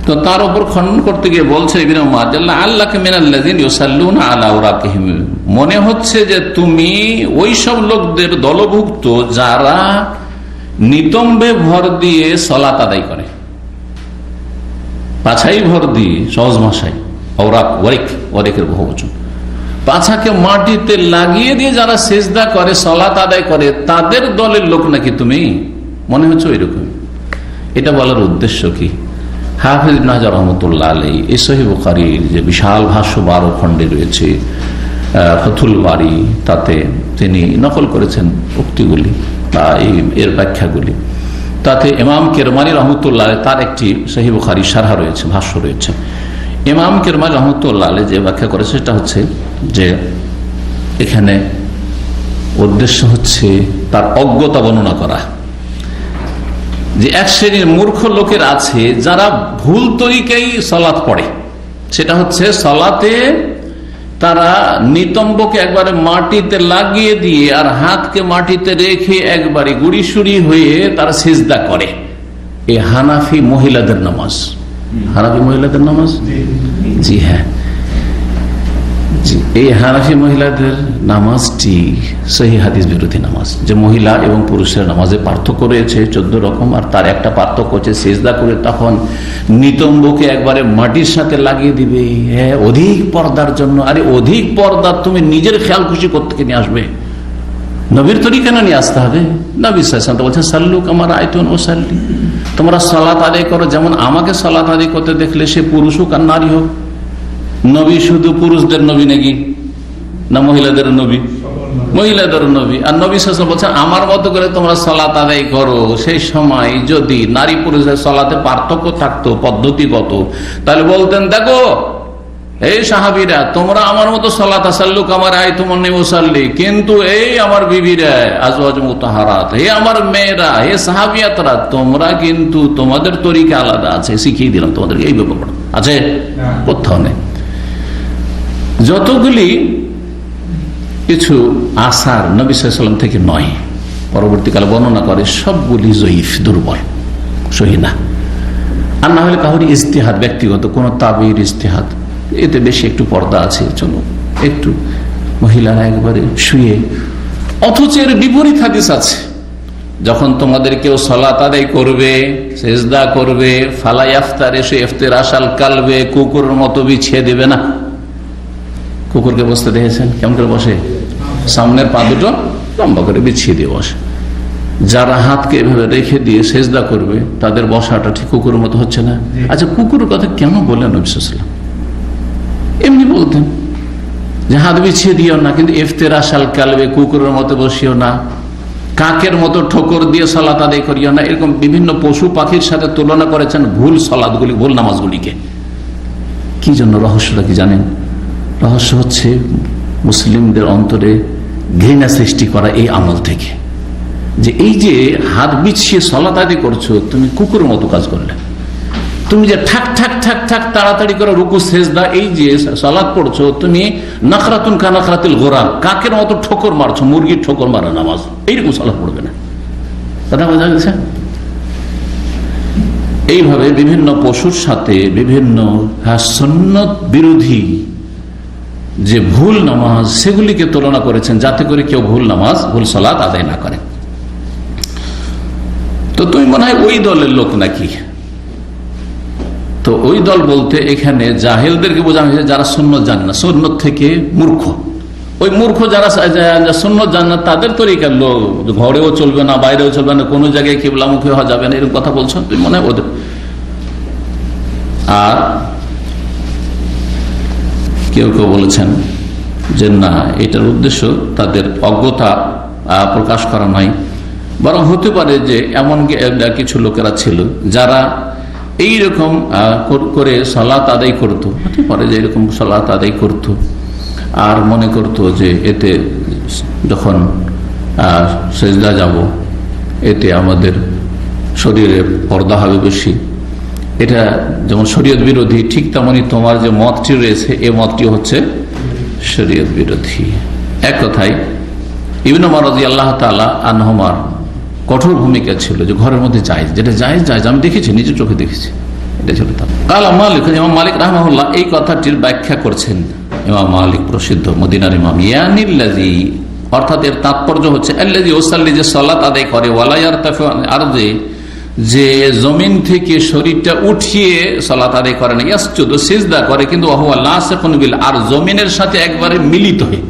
তো তার উপর খণ্ডন করতে গিয়ে বলছে মনে হচ্ছে যে তুমি ওই সব লোকদের দলভুক্ত যারা নিতম্বে ভর দিয়ে সালাত আদায় করে, পাছাই ভর দিয়ে, সহজ ভাষায় ওয়ারিকের বহুবচন, পাছাকে মাটিতে লাগিয়ে দিয়ে যারা সেজদা করে সালাত আদায় করে তাদের দলের লোক নাকি তুমি, মনে হচ্ছে ওইরকম। এটা বলার উদ্দেশ্য কি? হাফিজ ইবনে হাজার রহমতুল্লাহ আলাইহি এই সহিহ বুখারীর যে বিশাল ভাষ্য 12 খণ্ডে রয়েছে ফতুল বারী, তাতে তিনি নকল করেছেন উক্তিগুলি বা এর ব্যাখ্যাগুলি। তাতে ইমাম কিরমানি রহমতুল্লাহ তার একটি সহিহ বুখারী শারহ রয়েছে, ভাষ্য রয়েছে। ইমাম কিরমানি রহমতুল্লাহ আলাইহি যে ব্যাখ্যা করেছে সেটা হচ্ছে যে এখানে উদ্দেশ্য হচ্ছে তার অজ্ঞতা বর্ণনা করা, যে এক শ্রেণীর মূর্খ লোকের আছে যারা ভুল তরিকায় সালাত পড়ে। সেটা হচ্ছে সালাতে তারা নিতম্বকে একবারে মাটিতে লাগিয়ে দিয়ে আর হাতকে মাটিতে রেখে একবারে গুড়িসুড়ি হয়ে তারা সিজদা করে। এই হানাফি মহিলাদের নামাজ, হানাফি মহিলাদের নামাজ, জি হ্যাঁ, এই হানাফি মহিলাদের নামাজটি সহিহ হাদিস বিরোধী নামাজ। যে মহিলা এবং পুরুষের নামাজে পার্থক্য রয়েছে 14 রকম, আর তার একটা পার্থক্য হচ্ছে সিজদা করে তখন নিতম্বকে একবারে মাটির সাথে লাগিয়ে দিবে, হ্যাঁ, অধিক পর্দার জন্য। আরে অধিক পর্দা তুমি নিজের খেয়াল খুশি করতে নিয়ে আসবে, নবীর তরিকা নিয়ে আসতে হবে। নবী সাল্লাল্লাহু আলাইহি ওয়াসাল্লাম বলছেন সাল্লু কামা রাআইতুমুনি উসাল্লি, তোমরা সালাত আদায় করো যেমন আমাকে সালাত আদায় করতে দেখলে, সে পুরুষ হোক আর নারী হোক। নবী শুধু পুরুষদের নবী নাকি না মহিলাদের নবী? মহিলাদের নবী। আর নবী সাল্লাল্লাহু আলাইহি ওয়াসাল্লাম বলছেন আমার মতো করে তোমরা সালাত আদায় করো। সেই সময় যদি নারী পুরুষের সালাতে পার্থক্য থাকতো পদ্ধতিগত, তাহলে বলতেন দেখো এই সাহাবীরা তোমরা আমার মতো সালাত সাল্লু কামা রাআইতুমুনি উসাল্লি, কিন্তু এই আমার বিবিরা আজওয়াজ মুতাহারাত, হে আমার মেয়েরা, হে সাহাবিয়াতরা, তোমরা কিন্তু তোমাদের তরিকা আলাদা আছে, শিখিয়ে দিলাম তোমাদেরকে। এই ব্যাপার আছে কোথাও নেই। যতগুলি কিছু আসার নবী সাল্লাল্লাহু আলাইহি ওয়াসাল্লাম থেকে নয়, পরবর্তীকালে বর্ণনা করে, সবগুলি জয়ীফ, দুর্বল, সহি না। আর না হলে কাউরি ইজতিহাদ, ব্যক্তিগত কোন তাবির ইজতিহাদ, এতে বেশি একটু পর্দা আছে, চলো একটু মহিলারা একবারে শুয়ে। অথচ এর বিপরীত হাদিস আছে, যখন তোমাদের কেউ সালাত আদায় করবে, সেজদা করবে, ফালা ইফতার, এসে ইফতিরাশাল কালবে, কুকুরের মতো বিছিয়ে দেবে না। কুকুরকে বসতে দেখেছেন কেমন করে বসে? সামনের পা দুটো লম্বা করে বিছিয়ে দিয়ে বসে। যারা হাতকে এভাবে রেখে দিয়ে সেজদা করবে তাদের বসাটা ঠিক কুকুরের মতো হচ্ছে না? আচ্ছা, কুকুরের কথা কেন বললেন নবী সাল্লাল্লাহু আলাইহি ওয়াসাল্লাম? এমনি বলতেন যে হাত বিছিয়ে দিও না, কিন্তু ইফতিরাশাল কালবে, কুকুরের মতো বসিও না, কাকের মতো ঠোকর দিয়ে সালাত আদায় করিও না। এরকম বিভিন্ন পশু পাখির সাথে তুলনা করেছেন ভুল সালাতগুলি, ভুল নামাজগুলিকে। কি জন্য? রহস্যটা কি জানেন? রহস্য হচ্ছে মুসলিমদের অন্তরে ঘৃণা সৃষ্টি করা এই আমল থেকে, যে এই যে হাত বিছিয়ে সালাত আদায় করছো, তুমি কুকুরের মতো কাজ করলে। তুমি যে ঠাক ঠাক ঠাক ঠাক তাড়াতাড়ি করে রুকু সেজদা, এই যে সালাত পড়ছো, তুমি নাখরাতুন কা নাখরাতিল গোরাব, কাকের মতো ঠোকর মারছো, মুরগির ঠোকর মারা নামাজ, এইরকম সালাত পড়বে না। কথা বোঝা গেছে? এইভাবে বিভিন্ন পশুর সাথে বিভিন্ন সুন্নত বিরোধী যে ভুল নামাজ, সেগুলিকে তুলনা করেছেন যাতে করে কেউ ভুল নামাজ, ভুল সালাত আদায় না করে। তো তুমি মনে হয় ওই দলের লোক নাকি? তো ওই দল বলতে এখানে জাহেলদেরকে বোঝানো হয়েছে যারা সুন্নত জানে না, সুন্নত থেকে মূর্খ। ওই মূর্খ যারা সুন্নত জানে না তাদের তরিকার লোক, ঘরেও চলবে না, বাইরেও চলবে না, কোনো জায়গায় কিবলামুখী হওয়া যাবে না, এরকম কথা বলছো তুমি মনে হয় ওদের। আর কেউ কেউ বলেছেন যে না, এটার উদ্দেশ্য তাদের অজ্ঞতা প্রকাশ করা নয়, বরং হতে পারে যে এমন কিছু লোকেরা ছিল যারা এইরকম করে সালাত আদায় করতো, হতে পারে যে এরকম সালাত আদায় করতো আর মনে করতো যে এতে যখন সেজদা যাব এতে আমাদের শরীরে পর্দা হবে বেশি। এটা যেমন শরীয়ত বিরোধী, ঠিক তেমনি তোমার যে মতটি রয়েছে এই মতটি হচ্ছে শরীয়ত বিরোধী। এক কথায় ইবনে ওমর রাদিয়াল্লাহু তাআলা আনহুমার কঠোর ভূমিকা ছিল যে ঘরের মধ্যে জায়েজ, যেটা জায়েজ জায়েজ, আমি দেখেছি, নিজের চোখে দেখেছি, এটা ছিল। কালা মালিক, ইমাম মালিক রাহমাহুল্লাহ এই কথাটির ব্যাখ্যা করছেন। ইমাম মালিক প্রসিদ্ধ মদিনার ইমাম, ইয়ানিল্লাযী অর্থাৎ এর তাৎপর্য হচ্ছে আল্লাযী ইউসাল্লি, যে সালাত আদায় করে, ওয়ালা ইয়ারতাফিউ আন আরদি, যে জমিন থেকে শরীরটা উঠিয়ে সালাত আদায় করে না, ইয়াসজুদু সিজদা করে, কিন্তু ওয়া লাসিকুন বিল, আর জমিনের সাথে একবারে মিলিত হয়ে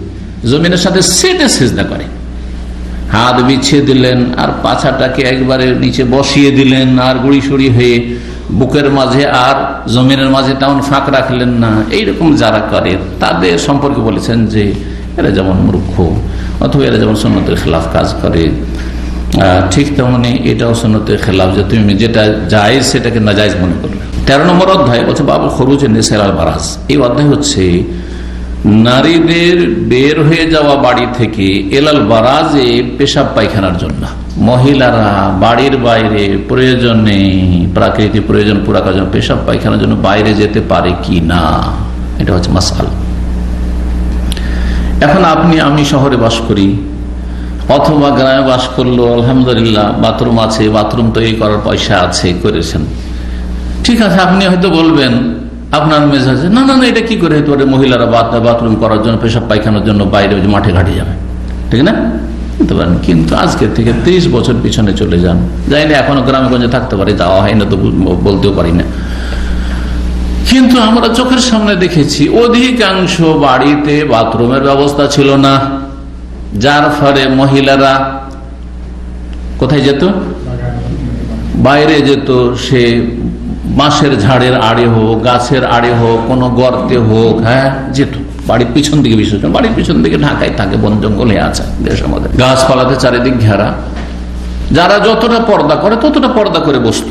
জমিনের সাথে সেটে সিজদা করে, হাত বিছিয়ে দিলেন আর পাছাটাকে একবারে নিচে বসিয়ে দিলেন, আর গুড়ি সুড়ি হয়ে বুকের মাঝে আর জমিনের মাঝে তেমন ফাঁক রাখলেন না, এইরকম যারা করে তাদের সম্পর্কে বলেছেন যে এরা যেমন মূর্খ, অথবা এরা যেমন সুন্নতের খেলাফ কাজ করে, ঠিক তেমনি এটাও সুন্নতের খেলাফ, যে তুমি যেটা জায়েজ সেটাকে নাজায়েজ মনে করবে। 13 নম্বর অধ্যায় হচ্ছে বাবু খরুজ নিসাইল আল বারাজ। এই অধ্যায় হচ্ছে নারীদের বের হয়ে যাওয়া বাড়ি থেকে এলাল বারাজে পেশাব পায়খানার জন্য। মহিলারা বাড়ির বাইরে প্রয়োজনে, প্রাকৃতিক প্রয়োজন পুরা করার জন্য পেশাব পায়খানার জন্য বাইরে যেতে পারে কি না, এটা হচ্ছে মাসআলা। এখন আমি শহরে বাস করি অথবা গ্রামে বাস করলো, আলহামদুলিল্লাহ বাথরুম আছে, বাথরুম তৈরি করার পয়সা আছে, করেছেন, ঠিক আছে। আপনি হয়তো বলবেন আপনার মেজাজে, না না না, এটা কি করে হতে পারে, মহিলারা বাথরুম করার জন্য, পেশাব পায়খানার জন্য বাইরে মাঠে ঘাটে যাবে, ঠিক না? কিন্তু আজকের থেকে 30 বছর পিছনে চলে যান, যাই না, এখনো গ্রামে গঞ্জে থাকতে পারি, যাওয়া হয় না তো বলতেও পারি না, কিন্তু আমরা চোখের সামনে দেখেছি অধিকাংশ বাড়িতে বাথরুমের ব্যবস্থা ছিল না, যার ফলে মহিলারা কোথায় যেত? বাইরে যেত, সে বাঁশের ঝাড়ের আড়ে হোক, গাছের আড়ে হোক, কোনো গর্তে হোক, হ্যাঁ যেত। বাড়ির পিছন দিকে, বিশেষ করে বাড়ির পিছন দিকে ঢাকায় থাকে, বন জঙ্গলে আছে দেশ আমাদের, গাছপালাতে চারিদিক ঘেরা, যারা যতটা পর্দা করে ততটা পর্দা করে বসত।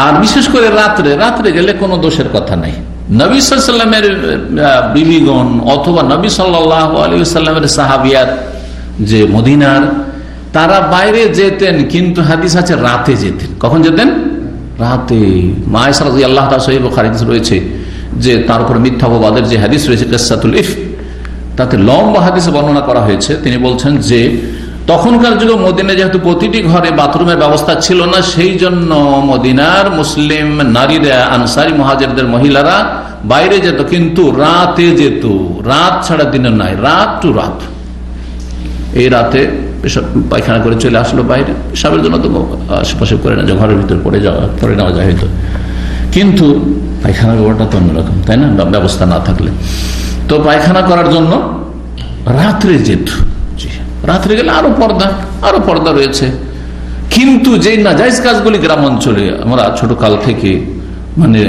আর বিশেষ করে রাত্রে গেলে কোনো দোষের কথা নাই। নবী সাল্লাল্লাহু আলাইহি ওয়াসাল্লামের বিবিগণ অথবা নবী সাল্লাল্লাহু আলাইহি ওয়াসাল্লামের সাহাবিয়াত যে মদিনার, তারা বাইরে যেতেন, কিন্তু হাদিস আছে রাতে যেতেন। কখন যেতেন? রাতে। মা আয়েশা রাদিয়াল্লাহু তাআলা সহিহ বুখারীতে রয়েছে যে তার উপর মিথ্যা অপবাদের যে হাদিস রয়েছে কিসসাতুল ইফক, তাতে লম্বা হাদিসে বর্ণনা করা হয়েছে। তিনি বলছেন যে তখনকার যুগে মদিনায় যেহেতু প্রতিটি ঘরে বাথরুমের ব্যবস্থা ছিল না, সেই জন্য মদিনার মুসলিম নারীরা, আনসারী মুহাজিরদের মহিলারা বাইরে যেত, কিন্তু রাতে যেত, রাত ছাড়া দিনে নয়, রাত টু রাত। এই রাতে পায়খানা করে চলে আসলো বাইরে, পেশাবের জন্য তো আশেপাশে করে না, ঘরের ভিতরে পড়ে নেওয়া যায় হয়তো, কিন্তু পায়খানার ব্যাপারটা তো অন্যরকম, তাই না? ব্যবস্থা না থাকলে তো পায়খানা করার জন্য রাত্রে যেত। রাত্রে গেলে আরো পর্দা রয়েছে। কিন্তু যে নাজায়েজ কাজগুলি গ্রাম অঞ্চলে আমরা ছোট কাল থেকে মানে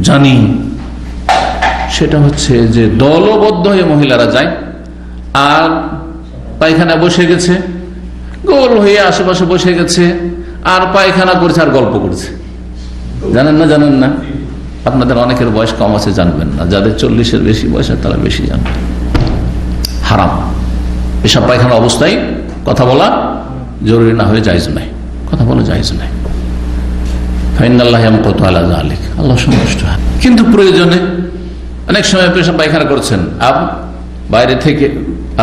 জানি, সেটা হচ্ছে যে দলবদ্ধ হয়ে মহিলারা যায় আর পায়খানা বসে গেছে, গোল হয়ে আশেপাশে বসে গেছে আর পায়খানা করছে আর গল্প করছে। জানেন না? আপনাদের অনেকের বয়স কম আছে, জানবেন না। যাদের 40-এর বেশি বয়স তারা বেশি জানবেন। হারাম পেশাব পায়খানা অবস্থায় কথা বলা জরুরি না হয়ে জায়েজ নাই, কথা বলা জায়েজ নাই। আল্লাহ সন্তুষ্ট হয়। কিন্তু প্রয়োজনে অনেক সময় পেশাব পায়খানা করছেন, বাইরে থেকে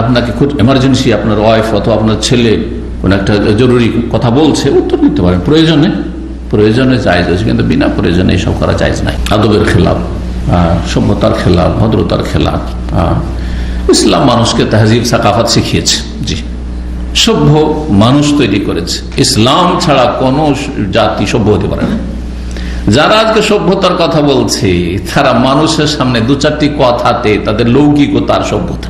আপনাকে খুব এমার্জেন্সি, আপনার ওয়াইফ অথবা আপনার ছেলে কোন একটা জরুরি কথা বলছে, উত্তর দিতে পারেন প্রয়োজনে জায়েজ আছে, কিন্তু বিনা প্রয়োজনে এইসব করা জায়েজ নাই। আদবের খেলাফ, সভ্যতার খেলাফ, ভদ্রতার খেলাফ। ইসলাম মানুষকে তাহজিব সাকাফাত শিখিয়েছে, জি, সভ্য মানুষ তৈরি করেছে। ইসলাম ছাড়া কোনো জাতি সভ্য হতে পারে না। যারা আজকে সভ্যতার কথা বলছে, তারা মানুষের সামনে 2-4টি কথাতে তাদের লৌকিকতার সভ্যতা,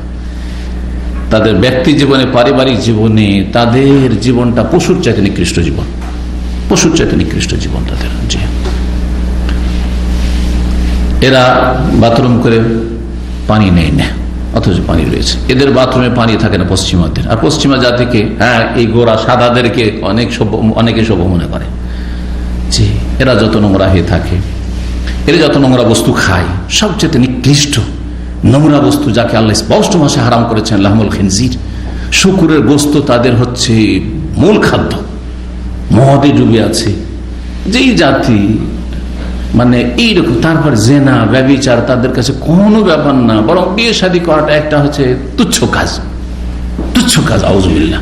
তাদের ব্যক্তি জীবনে, পারিবারিক জীবনে তাদের জীবনটা পশুর চাইতে নিকৃষ্ট জীবন, পশুর চাইতে নিকৃষ্ট জীবন তাদের। জি, এরা বাথরুম করে পানি নেই না, অথচ পানি রয়েছে। এদের বাথরুমে পানি থাকে না পশ্চিমাদের, আর পশ্চিমা জাতিকে, হ্যাঁ, এই গোরা সাদাদেরকে অনেকে সভ্য মনে করে। জি, এরা যত নোংরা হয়ে থাকে, এরা যত নোংরা বস্তু খায়, সবচেয়ে নিকৃষ্ট নোংরা বস্তু যাকে আল্লাহ স্পষ্ট ভাষায় হারাম করেছেন, লাহমুল খিনজির, শুকুরের গোস্ত তাদের হচ্ছে মূল খাদ্য। মদে ডুবে আছে যেই জাতি, মানে এইরকম। তারপর জেনা ব্যভিচার তাদের কাছে কোনো ব্যাপার না, বরং বিয়ে শাদী করাটা একটা হচ্ছে তুচ্ছ কাজ, তুচ্ছ কাজ। আউযুবিল্লাহ।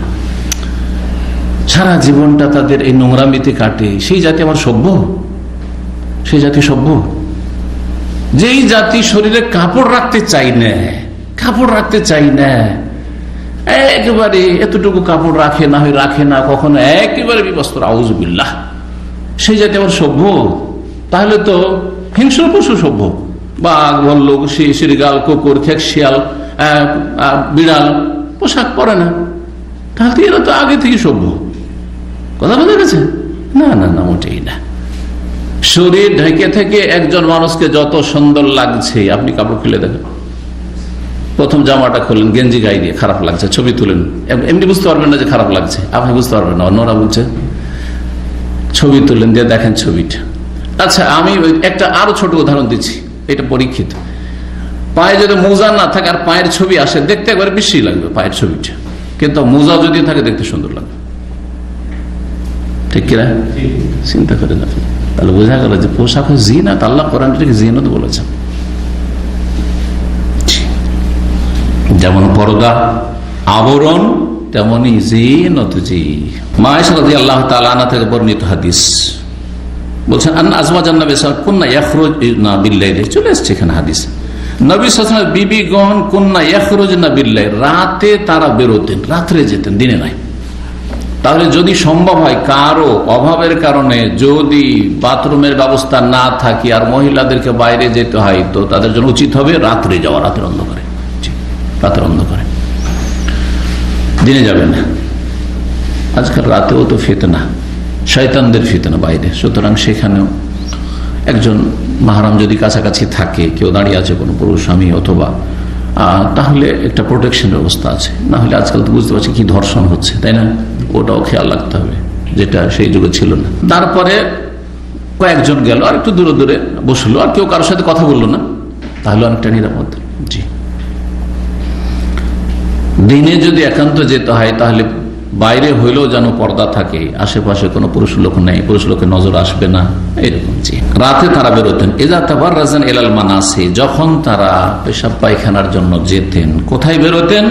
সারা জীবনটা তাদের এই নোংরামিতে কাটে। সেই জাতি আমার সভ্য? সেই জাতি সভ্য? যেই জাতি শরীরে কাপড় রাখতে চাই না, কাপড় রাখতে চাই না, একেবারে এতটুকু কাপড় রাখে না, হয় রাখে না, কখনো একেবারে বিবস্ত্র, আউযুবিল্লাহ, সেই জাতি আমার সভ্য? তাহলে তো হিংস্র পশু সভ্য। বাঘ, ভল্লুক, শৃগাল, কুকুর, খেক, শিয়াল, বিড়াল পোশাক পরে না, তাহলে এরা তো আগে থেকে সভ্য। কথা বোঝা গেছে? না না না, মোটেই না। শরীর ঢেকে থেকে একজন মানুষকে যত সুন্দর লাগছে, আপনি কাপড় খুলে দেখেন, প্রথম জামাটা খুললেন, গেঞ্জি গায়ে দিয়ে খারাপ লাগছে, ছবি তুলেন, এমনি বুঝতে পারবেন না যে খারাপ লাগছে, আপনি বুঝতে পারবেন না, অন্যরা বুঝছে, ছবি তুলেন, দিয়ে দেখেন ছবিটা। আচ্ছা, আমি একটা আরো ছোট উদাহরণ দিচ্ছি, এটা পরীক্ষিত। পায়ে যদি মোজা না থাকে আর পায়ের ছবি আসে, দেখতে একবারে বেশি লাগবে পায়ের ছবিটা, কিন্তু মোজা যদি থাকে দেখতে সুন্দর লাগবে। ঠিক কিনা? চিন্তা করেন আপনি। তাহলে বোঝা গেল যে পোশাক জিনাত, আল্লাহ কোরআন এটাকে জিনাত বলেছেন। যেমন পর্দা আবরণ, তেমনি জিনাত। জি, মা আয়েশা রাদিয়াল্লাহু তাআলা আনহা থেকে বর্ণিত হাদিস বলছেন, আন্না আজওয়াজান নবী সাল্লাল্লাহু আলাইহি ওয়াসাল্লাম কুননা ইয়াখরুজনা বিল-লাইল। চলে আসছে এখানে হাদিস। নবী সাল্লাল্লাহু আলাইহি ওয়াসাল্লাম বিবিগণ কুননা ইয়াখরুজনা বিল-লাইল, রাতে তারা বেরোতেন, রাত্রে যেতেন, দিনে নাই। তাহলে যদি সম্ভব হয়, কারো অভাবের কারণে যদি বাথরুমের ব্যবস্থা না থাকে আর মহিলাদেরকে বাইরে যেতে হয়, তো তাদের জন্য উচিত হবে রাত্রে যাওয়া, রাতের অন্ধকারে। রাতের অন্ধকারে, দিনে যাবে না। আজকাল রাতেও তো ফিতনা, শয়তানদের ফিতনা বাইরে, সুতরাং সেখানেও একজন মাহরাম যদি কাছাকাছি থাকে, কেউ দাঁড়িয়ে আছে, কোনো পুরুষ স্বামী অথবা, তাহলে একটা প্রোটেকশন ব্যবস্থা আছে। না হলে আজকাল তো বুঝতে পারছি কি ধর্ষণ হচ্ছে, তাই না? ওটাও খেয়াল রাখতে হবে, যেটা সেই যুগে ছিল না। তারপরে কয়েকজন গেল, আর একটু দূরে দূরে বসলো, আর কেউ কারোর সাথে কথা বললো না, তাহলে অনেকটা নিরাপদ। জি, দিনে যদি একান্ত যেতে হয়, তাহলে বাইরে হইলেও যেন পর্দা থাকে, আশেপাশে কোনো পুরুষ লোক নেই, পুরুষ লোকের নজর আসবে না, এরকম। জি, রাতে তারা বেরোতেন। এজা তাবাররাজান ইলাল মানাসি, যখন তারা পেশাব পায়খানার জন্য যেতেন, কোথায় বেরোতেন?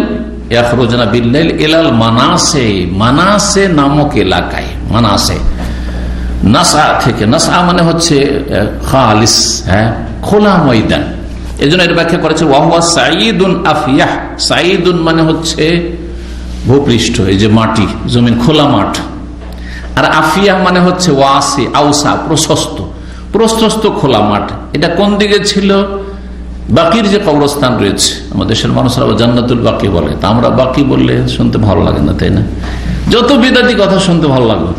ইয়াখরুজনা বিল-লাইল ইলাল মানাসি, মানাসে নামক এলাকায়। মানাসে নাসা থেকে, নাসা মানে হচ্ছে খালিস, খোলা ময়দান। এই জন্য এর ব্যাখ্যা করেছে ওয়াহুয়া সাঈদুন আফিয়াহ। সাঈদুন মানে হচ্ছে ভূপৃষ্ঠ, এই যে মাটি, জমিন, খোলা মাঠ। আর আফিয়াহ মানে হচ্ছে ওয়াসি, আউসা, প্রশস্ত, প্রশস্ত খোলা মাঠ। এটা কোন দিকে ছিল? বাকির যে কবরস্থান রয়েছে, আমাদের দেশের মানুষরা জান্নাতুল বাকি বলে, তা আমরা বাকি বললে শুনতে ভালো লাগে না, তাই না? যত বিদাতি কথা শুনতে ভালো লাগলো,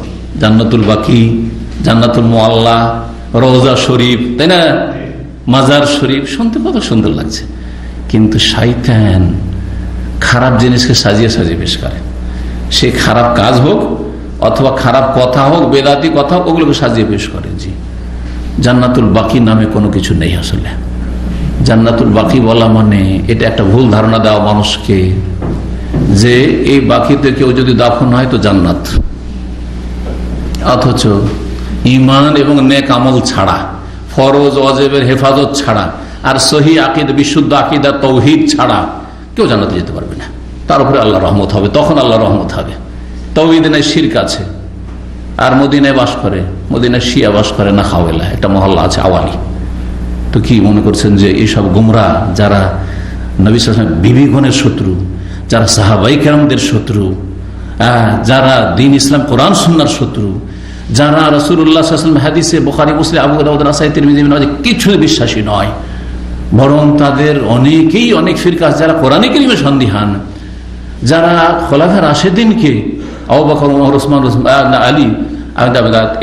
জান্নাতুল বাকি, জান্নাতুল মুআল্লা, রওজা শরীফ, তাই না, মাজার শরীফ, শুনতে কত সুন্দর লাগছে। কিন্তু শয়তান খারাপ জিনিসকে সাজিয়ে সাজিয়ে পেশ করে। সে খারাপ কাজ হোক অথবা খারাপ কথা হোক, বেদাতি কথা হোক, ওগুলোকে সাজিয়ে পেশ করে। জি, জান্নাতুল বাকি নামে কোনো কিছু নেই আসলে। জান্নাতুল বাকি বলা মানে এটা একটা ভুল ধারণা দেওয়া মানুষকে, যে এই বাকিতে কেউ যদি দাফন হয় তো জান্নাত। অথচ ঈমান এবং নেক আমল ছাড়া, ফরজ ওয়াজিবের হেফাজত ছাড়া, আর সহি আকীদা, বিশুদ্ধ আকীদা, তাওহীদ ছাড়া কেউ জান্নাতে যেতে পারবে না। তার উপরে আল্লাহর রহমত হবে, তখন আল্লাহর রহমত হবে। তাওহীদে নাই, শিরক আছে। আর মদিনায় বাস করে, মদিনায় শিয়া বাস করে, না খাওয়েলা একটা মহল্লা আছে, আওয়ালি। তো কি মনে করছেন যে এইসব গুমরা, যারা নবী সাল্লাল্লাহু আলাইহি ওয়াসাল্লাম বিবিগণের শত্রু, যারা সাহাবায়ে কেরামদের শত্রু, যারা দ্বীন ইসলাম কোরআন সুন্নাহর শত্রু, যারা রাসূলুল্লাহ সাল্লাল্লাহু আলাইহি ওয়াসাল্লাম হাদিসে, বুখারী, মুসলিম, আবু দাউদ, নাসাঈ, তিরমিজি, ইবনে মাজাহ কিছু বিশ্বাসী নয়, বরং তাদের অনেকেই অনেক ফিরকা, যারা কোরআনে কারিমে সন্দিহান, যারা খোলাফায়ে রাশিদিনকে আবু বকর, ওমর, ওসমান, আলী,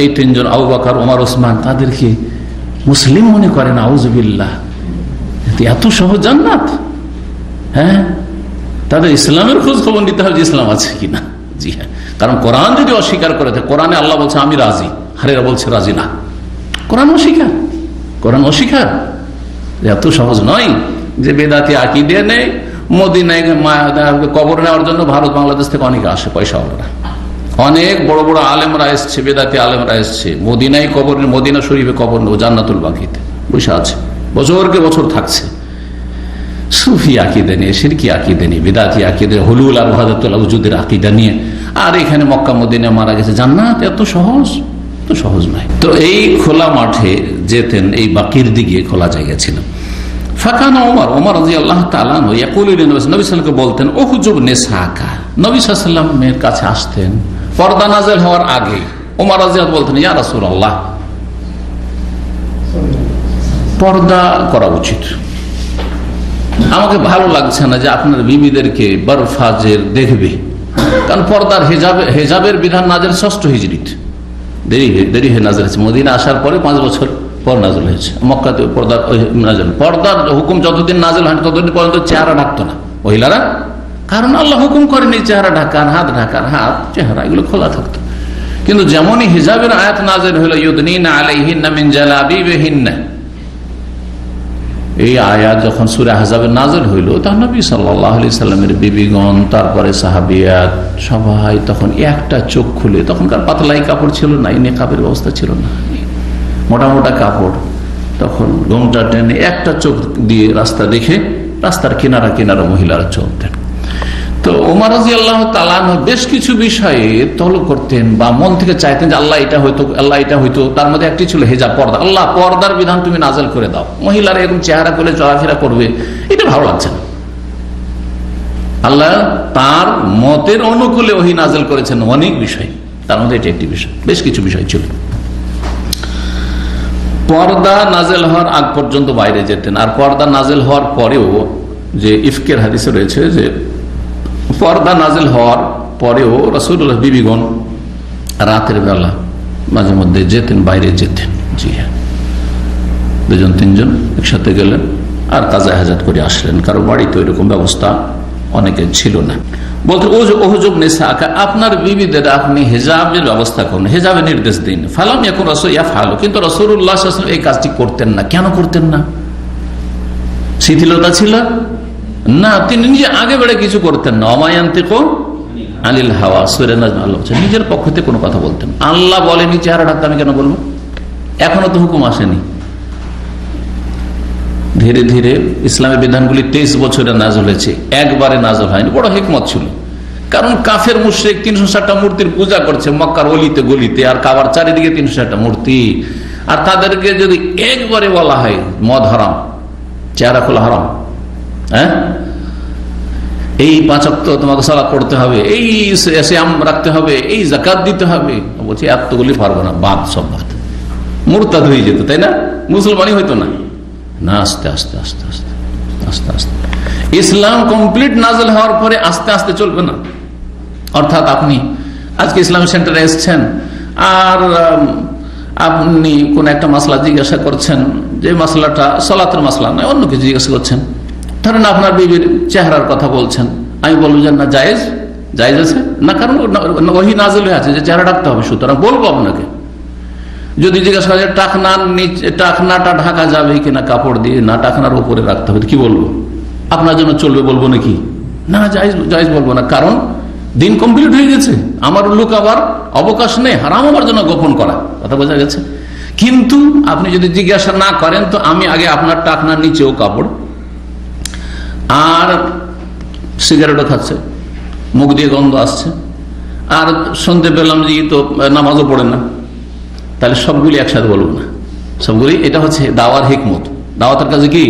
এই তিনজন, আবু বকর, ওমর, ওসমান, তাদেরকে মুসলিম মনে করেন। আউযুবিল্লাহ। এত সহজ জান্নাত? হ্যাঁ, তাদের ইসলামের খোঁজ খবর নিতে হবে যে ইসলাম আছে কিনা। জি হ্যাঁ, কারণ কোরআন যদি অস্বীকার করে থাকে, কোরআনে আল্লাহ বলছে আমি রাজি, হারেরা বলছে রাজি না। কোরআন অস্বীকার, কোরআন অস্বীকার। এত সহজ নয় যে বেদাতি আকীদা নেই, মদিনায় কবর নেওয়ার জন্য ভারত বাংলাদেশ থেকে অনেকে আসে, পয়সাওয়ালারা অনেক বড় বড় আলেমরা এসছে, বেদাতি আলেমরা এসছে, মদিনায় কবর, মদিনা শরীফে কবর নেই, জান্নাতুল বাকিতে বসে আছে, বছরকে বছর থাকছে। সুফি আকিদা নিয়ে, শিরকি আকিদা নিয়ে, বেদাতি আকিদা, হুলুল আর ওয়াহদাতুল ওজুদের আকিদা নিয়ে, আর এখানে মক্কা মদিনা মারা গেছে। জান্নাত এত সহজ? তো সহজ নয়। তো এই খোলা মাঠে যেতেন, এই বাকির দিকে খোলা জায়গা ছিল। ফাকানা ওমর রাদিয়াল্লাহু তাআলা ইয়াকুলু নবী সাল্লাল্লাহু আলাইহি ওয়াসাল্লাম বলতেন, উহজুব নিসাকা, নবী সাল্লাল্লাহু আলাইহি ওয়াসাল্লামের কাছে আসতেন পর্দা নাযিল হওয়ার আগে। ওমর রাদিয়াল্লাহু বলতেন, ইয়া রাসূলুল্লাহ, পর্দা করা উচিত, আমাকে ভালো লাগছে না যে আপনার বিবিদেরকে বরফাজের দেখবে, কারণ পর্দার হেজাবের বিধান নাযিল 6 হিজরিতে, দেরি হয়ে নাযিল হয়েছে। মদিনা আসার পরে 5 বছর পর নাযিল হয়েছে। মক্কাতে পর্দার হুকুম যতদিন নাযিল হয়নি ততদিন পর্যন্ত চেহারা ঢাকতো না মহিলারা, কারণ আল্লাহ হুকুম করেনি চেহারা ঢাকার, হাত ঢাকার, হাত চেহারা এগুলো খোলা থাকতো। কিন্তু যেমনই হিজাবের আয়াত নাযিল হলো, ইউদনিনা আলাইহিন্না মিন জালাবিবিহিন্না, এই আয়াত যখন সূরা আহজাবে নাযিল হইল, তখন নবী সাল্লাল্লাহু আলাইহি সাল্লামের বিবিগণ, তারপরে সাহাবিয়াত সবাই তখন একটা চোখ খুলে, তখনকার পাতলাই কাপড় ছিল না, নিকাবের ব্যবস্থা ছিল না, মোটা মোটা কাপড়, তখন ঘোমটা টেনে একটা চোখ দিয়ে রাস্তা দেখে রাস্তার কিনারা কিনারা মহিলারা চলতেন। তো ওমর রাদিয়াল্লাহু তাআলা বেশ কিছু বিষয়ে তলব করতেন বা মন থেকে চাইতেন যে আল্লাহ এটা হয়তো, আল্লাহ এটা হয়তো। তার মধ্যে একটি ছিল হেজাব, পর্দা। আল্লাহ পর্দার বিধান তুমি নাযিল করে দাও, মহিলারা এরকম চেহারা করে চলাফেরা করবে, এটা ভালো লাগছে না। আল্লাহ তার মতের অনুকূলে ওহী নাযিল করেছেন অনেক বিষয়, তার মধ্যে এটা একটি বিষয়, বেশ কিছু বিষয় ছিল। পর্দা নাযিল হওয়ার আগ পর্যন্ত বাইরে যেতেন, আর পর্দা নাযিল হওয়ার পরেও, যে ইফকের হাদিসে রয়েছে যে পর্দা নাযিল হওয়ার পরেও রাসূলুল্লাহ বিবিগণ রাতের বেলা মাঝে মধ্যে যেতেন, বাইরে যেতেন। জি হ্যাঁ, 2-3 একসাথে গেলেন আর কাজা হাজাত করে আসলেন, কারো বাড়িতে ওইরকম ব্যবস্থা অনেকের ছিল না। বলতে ওহুজুব নিসাকা, আপনার বিবিদের আপনি হেজাবের ব্যবস্থা করুন, হেজাবের নির্দেশ দিন। ফালাম ইয়াকুন রাসূল ইয়াফআলু, কিন্তু রাসূলুল্লাহ সাল্লাল্লাহু আলাইহি ওয়াসাল্লাম এই কাজটি করতেন না। কেন করতেন না? শিথিলতা ছিল না, তিনি নিজে আগে বেড়ে কিছু করতেন না। অমায়ান্তিকু আনিল হাওয়া, সূরা নাজম আল্লাহ বলেছেন, নিজের পক্ষ থেকে কোনো কথা বলতেন। আল্লাহ বলেনি চেহারা ঢাকতে আমি কেন বলবো? এখনো তো হুকুম আসেনি। ধীরে ধীরে ইসলামের বিধানগুলি 23 বছরে নাযিল হয়েছে, একবারে নাযিল হয়নি। বড় হিকমত ছিল, কারণ কাফের মুশরিক 360টা মূর্তির পূজা করছে মক্কার অলিতে গলিতে, আর কাবার চারিদিকে 360টা মূর্তি। আর তাদেরকে যদি একবারে বলা হয় মদ হারাম, চেহারা খোলা হারাম, হ্যাঁ, এই 5 ওয়াক্ত তোমাকে সালাত পড়তে হবে, এই সিয়াম রাখতে হবে, এই যাকাত দিতে হবে, বলছি এতগুলি পারবো না, বাদ, সব বাদ। মুরতাদ হয়ে যেত, তাই না? মুসলমানই হইতো না। না, আস্তে আস্তে আস্তে আস্তে আস্তে আস্তে ইসলাম কমপ্লিট নাযিল হওয়ার পরে আস্তে আস্তে চলবে না। অর্থাৎ আপনি আজকে ইসলামিক সেন্টারে এসছেন, আর আপনি কোন একটা মাসলা জিজ্ঞাসা করছেন, যে মাসলাটা সালাতের মাসলা নয়, অন্য কিছু জিজ্ঞাসা করছেন। ধরেন আপনার বিবির চেহারার কথা বলছেন, আমি বলবো যে না, জায়েজ, জায়েজ আছে না, কারণ ওহী নাযিল হয়ে আছে যে চেহারা ঢাকতে হবে, সুতরাং বলবো আপনাকে। যদি জিজ্ঞাসা করে টাকনাটা ঢাকা যাবে কিনা কাপড় দিয়ে, না টাকনার উপরে রাখতে হবে, কি বলবো? আপনার জন্য চলবে বলবো নাকি? না, জায়েজ বলবো না, কারণ দিন কমপ্লিট হয়ে গেছে, আমার লুকাবার অবকাশ নেই, হারাম আমার জন্য গোপন করা, কথা বোঝা গেছে। কিন্তু আপনি যদি জিজ্ঞাসা না করেন, তো আমি আগে আপনার টাকনার নিচেও কাপড়, আর সিগারেটও খাচ্ছে, মুখ দিয়ে গন্ধ আসছে, আর শুনতে পেলাম যে তো নামাজও পড়ে না, তাহলে সবগুলি একসাথে বলবো না, সবগুলি। এটা হচ্ছে দাওয়ার হিকমত। দাওয়াতের কাজে কি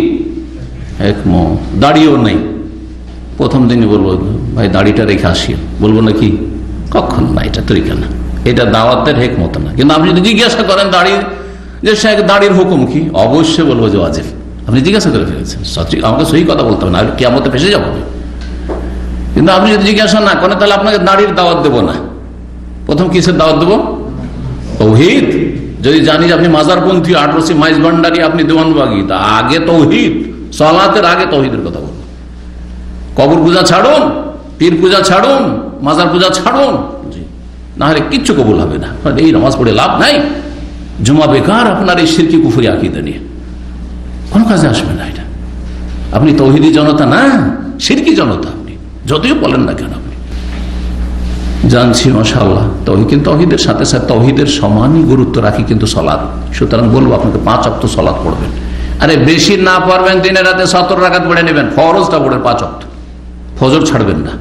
হিকমত? দাড়িও নেই, প্রথম দিনই বলবো ভাই দাড়িটা রেখে আসি, বলবো নাকি? কখন না, এটা তরিকা না, এটা দাওয়াতের হিকমত না। কিন্তু আপনি যদি জিজ্ঞাসা করেন দাড়ির, যে দাড়ির হুকুম কি, অবশ্যই বলবো যে ওয়াজিব। আপনি জিজ্ঞাসা করে ফেলেছেন, আমাকে সহি কথা বলতে হবে না, কিয়ামতে ফেসে যাবো। কিন্তু আপনি যদি জিজ্ঞাসা না করেন, তাহলে আপনাকে দাড়ির দাওয়াত দেবো না। প্রথম কিসের দাওয়াত দেবো? তৌহিদ। যদি জানি যে আপনি মাজারপন্থী, 18 মাইজ ভান্ডারি, আপনি দেওয়ানবাগী, তা আগে তৌহিদ, সালাতের আগে তৌহিদের কথা বলুন। কবর পূজা ছাড়ুন, পীর পূজা ছাড়ুন, মাজার পূজা ছাড়ুন, না হলে কিচ্ছু কবুল হবে না। এই নামাজ পড়ে লাভ নাই, জুমা বেকার আপনার এই শিরকি কুফরি আকীদা নিয়ে কোনো কাজে আসবে না। এটা আপনি তৌহিদি জনতা না, শিরকি জনতা, আপনি যতই বলেন না কেন। আপনি জানছি মাশাআল্লাহ তৌহিদ, কিন্তু তৌহিদের সাথে সাথে তৌহিদের সমানই গুরুত্ব রাখি কিন্তু সালাত। সুতরাং বলবো আপনাকে 5 ওয়াক্ত সালাত পড়বেন। আরে বেশি না পারবেন দিনে রাতে 70 রাকাত পড়ে নেবেন, ফরজটা পড়ে 5 ওয়াক্ত, ফজর ছাড়বেন না।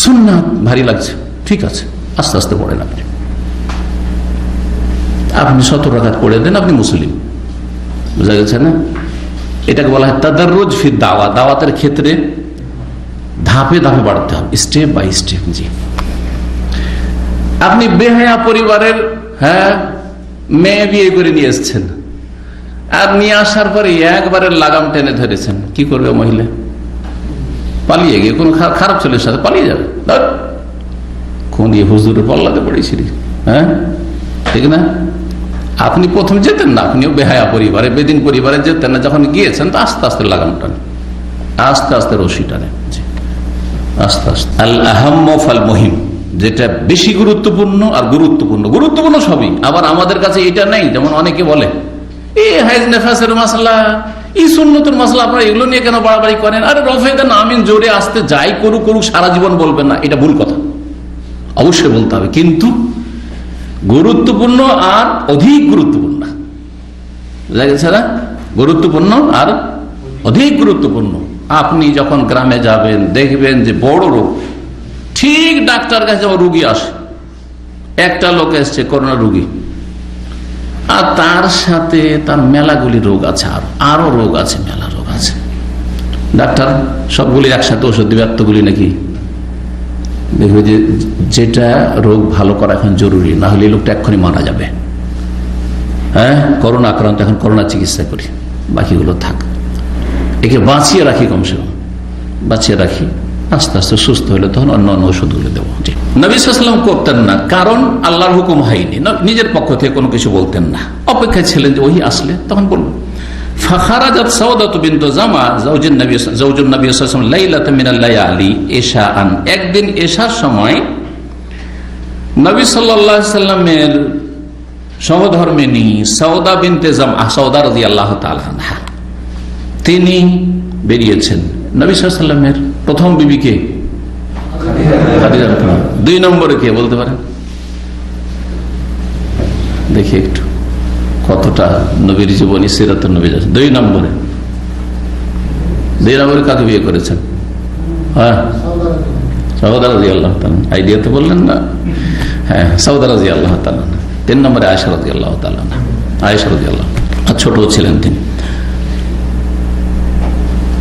সুন্নাত ভারী লাগছে, ঠিক আছে, আস্তে আস্তে পড়েন। আপনি 70 রাকাত পড়ে দেন, আপনি মুসলিম। বুঝা গেছে না? এটাকে বলা হয় তাদাররুজ ফি দাওয়া। দাওয়াতের ক্ষেত্রে ধাপে ধাপে বাড়তে হবে, স্টেপ বাই স্টেপ। জি, আপনি বেহায়া পরিবারের মেয়ে বিয়ে করে নিয়ে এসছেন, আর নিয়ে আসার পরে একবারের লাগাম টেনে ধরেছেন, কি করবে মহিলা? পালিয়ে গিয়ে কোন খারাপ ছেলের সাথে পালিয়ে যাবে। কোন হুজুরের পাল্লাতে পড়েছিলি? ঠিক না? আপনি প্রথম যেতেন না, আপনিও বেহায়া পরিবারে, বেদিন পরিবারে যেতেন না, যখন গিয়েছেন তো আস্তে আস্তে লাগাম টানে, আস্তে আস্তে রশি টানে, আস্তে আস্তে। আল আহাম্ম ফাল মুহিম, যেটা বেশি গুরুত্বপূর্ণ আর গুরুত্বপূর্ণ সবই। আবার আমাদের কাছে এটা নেই, যেমন অনেকে বলে হাইজ নেফাসের মাসলা, সুন্নতের মাসলা, আপনারা এগুলো নিয়ে কেন বাড়াবাড়ি করেন? আরে রফে দেন, আমিন জোরে আসতে যাই করুক সারা জীবন বলবেন না, এটা ভুল কথা। অবশ্যই বলতে হবে, কিন্তু গুরুত্বপূর্ণ আর অধিক গুরুত্বপূর্ণ, বুঝা গেছে না? গুরুত্বপূর্ণ আর অধিক গুরুত্বপূর্ণ। আপনি যখন গ্রামে যাবেন, দেখবেন যে বড় রোগ, ঠিক ডাক্তার কাছে রুগী আসে, একটা লোক এসছে করোনা রুগী, আর তার সাথে তার মেলাগুলি রোগ আছে, আরো রোগ আছে, মেলা রোগ আছে। ডাক্তার সবগুলি একসাথে ওষুধ দিবে, এতগুলি নাকি? দেখবে যে যেটা রোগ ভালো করা এখন জরুরি, না হলে লোকটা এক্ষুনি মারা যাবে। করোনা আক্রান্ত, এখন করোনা চিকিৎসা করি, বাকিগুলো থাক, একে বাঁচিয়ে রাখি, কমসে কম বাঁচিয়ে রাখি, আস্তে আস্তে সুস্থ হলে তখন অন্য অন্য ওষুধগুলো দেবো। নবী সাল্লাল্লাহু আলাইহি ওয়াসাল্লাম করতেন না, কারণ আল্লাহর হুকুম হয়নি, নিজের পক্ষ থেকে কোনো কিছু বলতেন না, অপেক্ষায় ছিলেন যে ওহি আসলে তখন বলবেন। ফাখারাজাত সাউদাতু বিনতু জামা যাওজুন নবী সাল্লাল্লাহু আলাইহি ওয়াসাল্লাম লাইলাতাম মিনাল লায়ালি ইশাআন, একদিন এশার সময় নবী সাল্লাল্লাহু আলাইহি ওয়াসাল্লামের সহধর্মিণী সাউদা বিনতে জামা, সাউদা রাদিয়াল্লাহু তাআলা আনহা, তিনি বেরিয়েছেন। নবী সাল্লাল্লাহু আলাইহি ওয়াসাল্লামের প্রথম বিবি কে? খাদিজা। 2 নম্বরে কে বলতে পারেন? দেখি একটু কতটা নবীর জীবনী, সিরাতুন নবী। 2 নম্বরে কাকে বিয়ে করেছেন? সাউদা রাদিয়াল্লাহু তাআলা। আইডিয়া তো বললেন না? হ্যাঁ, সাউদা রাদিয়াল্লাহু তাআলা। 3 নম্বরে আয়েশা রাদিয়াল্লাহু তাআলা। আয়েশা রাদিয়াল্লাহু, ছোট ছিলেন তিনি।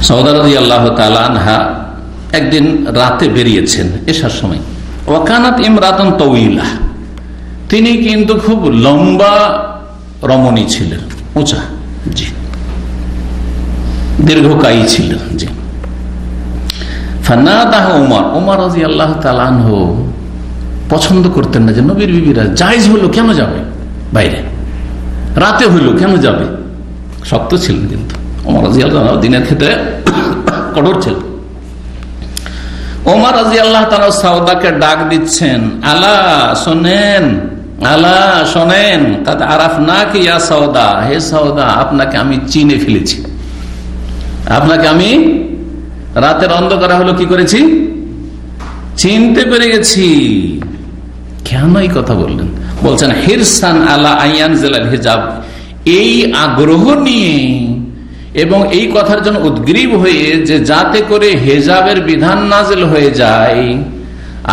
সাউদা রাদিয়াল্লাহু তাআলা আনহা একদিন রাতে বেরিয়েছেন এশার সময়। ওয়াকানাত ইমরাতান তাওয়িলা, তিনি কিন্তু খুব লম্বা রমণী ছিলেন, উঁচা, জি, দীর্ঘকায়ী ছিলেন, জি। ফানাদাহু ওমর রাদিয়াল্লাহু তাআলা আনহু পছন্দ করতেন না যে নবীর বিবিরা জায়েজ হলো কেন যাবে বাইরে, রাতে হইলো কেন যাবে, শক্ত ছিলেন কিন্তু ওমর রাদিয়াল্লাহু তাআলা, দিনের ক্ষেত্রে কঠোর ছিলেন। ওমর রাদিয়াল্লাহু তাআলা সাউদাকে ডাক দিচ্ছেন, আলা শোনেন, আলা শোনেন, কাদ আরাফনাকি ইয়া সাউদা, হে সাউদা, আপনাকে আমি চিনে ফেলেছি, আপনাকে আমি রাতের অন্ধকারে হলো কি করেছি, চিনতে পেরে গেছি। কেন এই কথা বললেন? বলছেন হিরসান আলা আইয়ানজিলাল হিজাব, এই আগ্রহ নিয়ে এবং এই কথার জন্য উদ্গ্রীব হয়ে যে যাতে করে হেজাবের বিধান নাজিল হয়ে যায়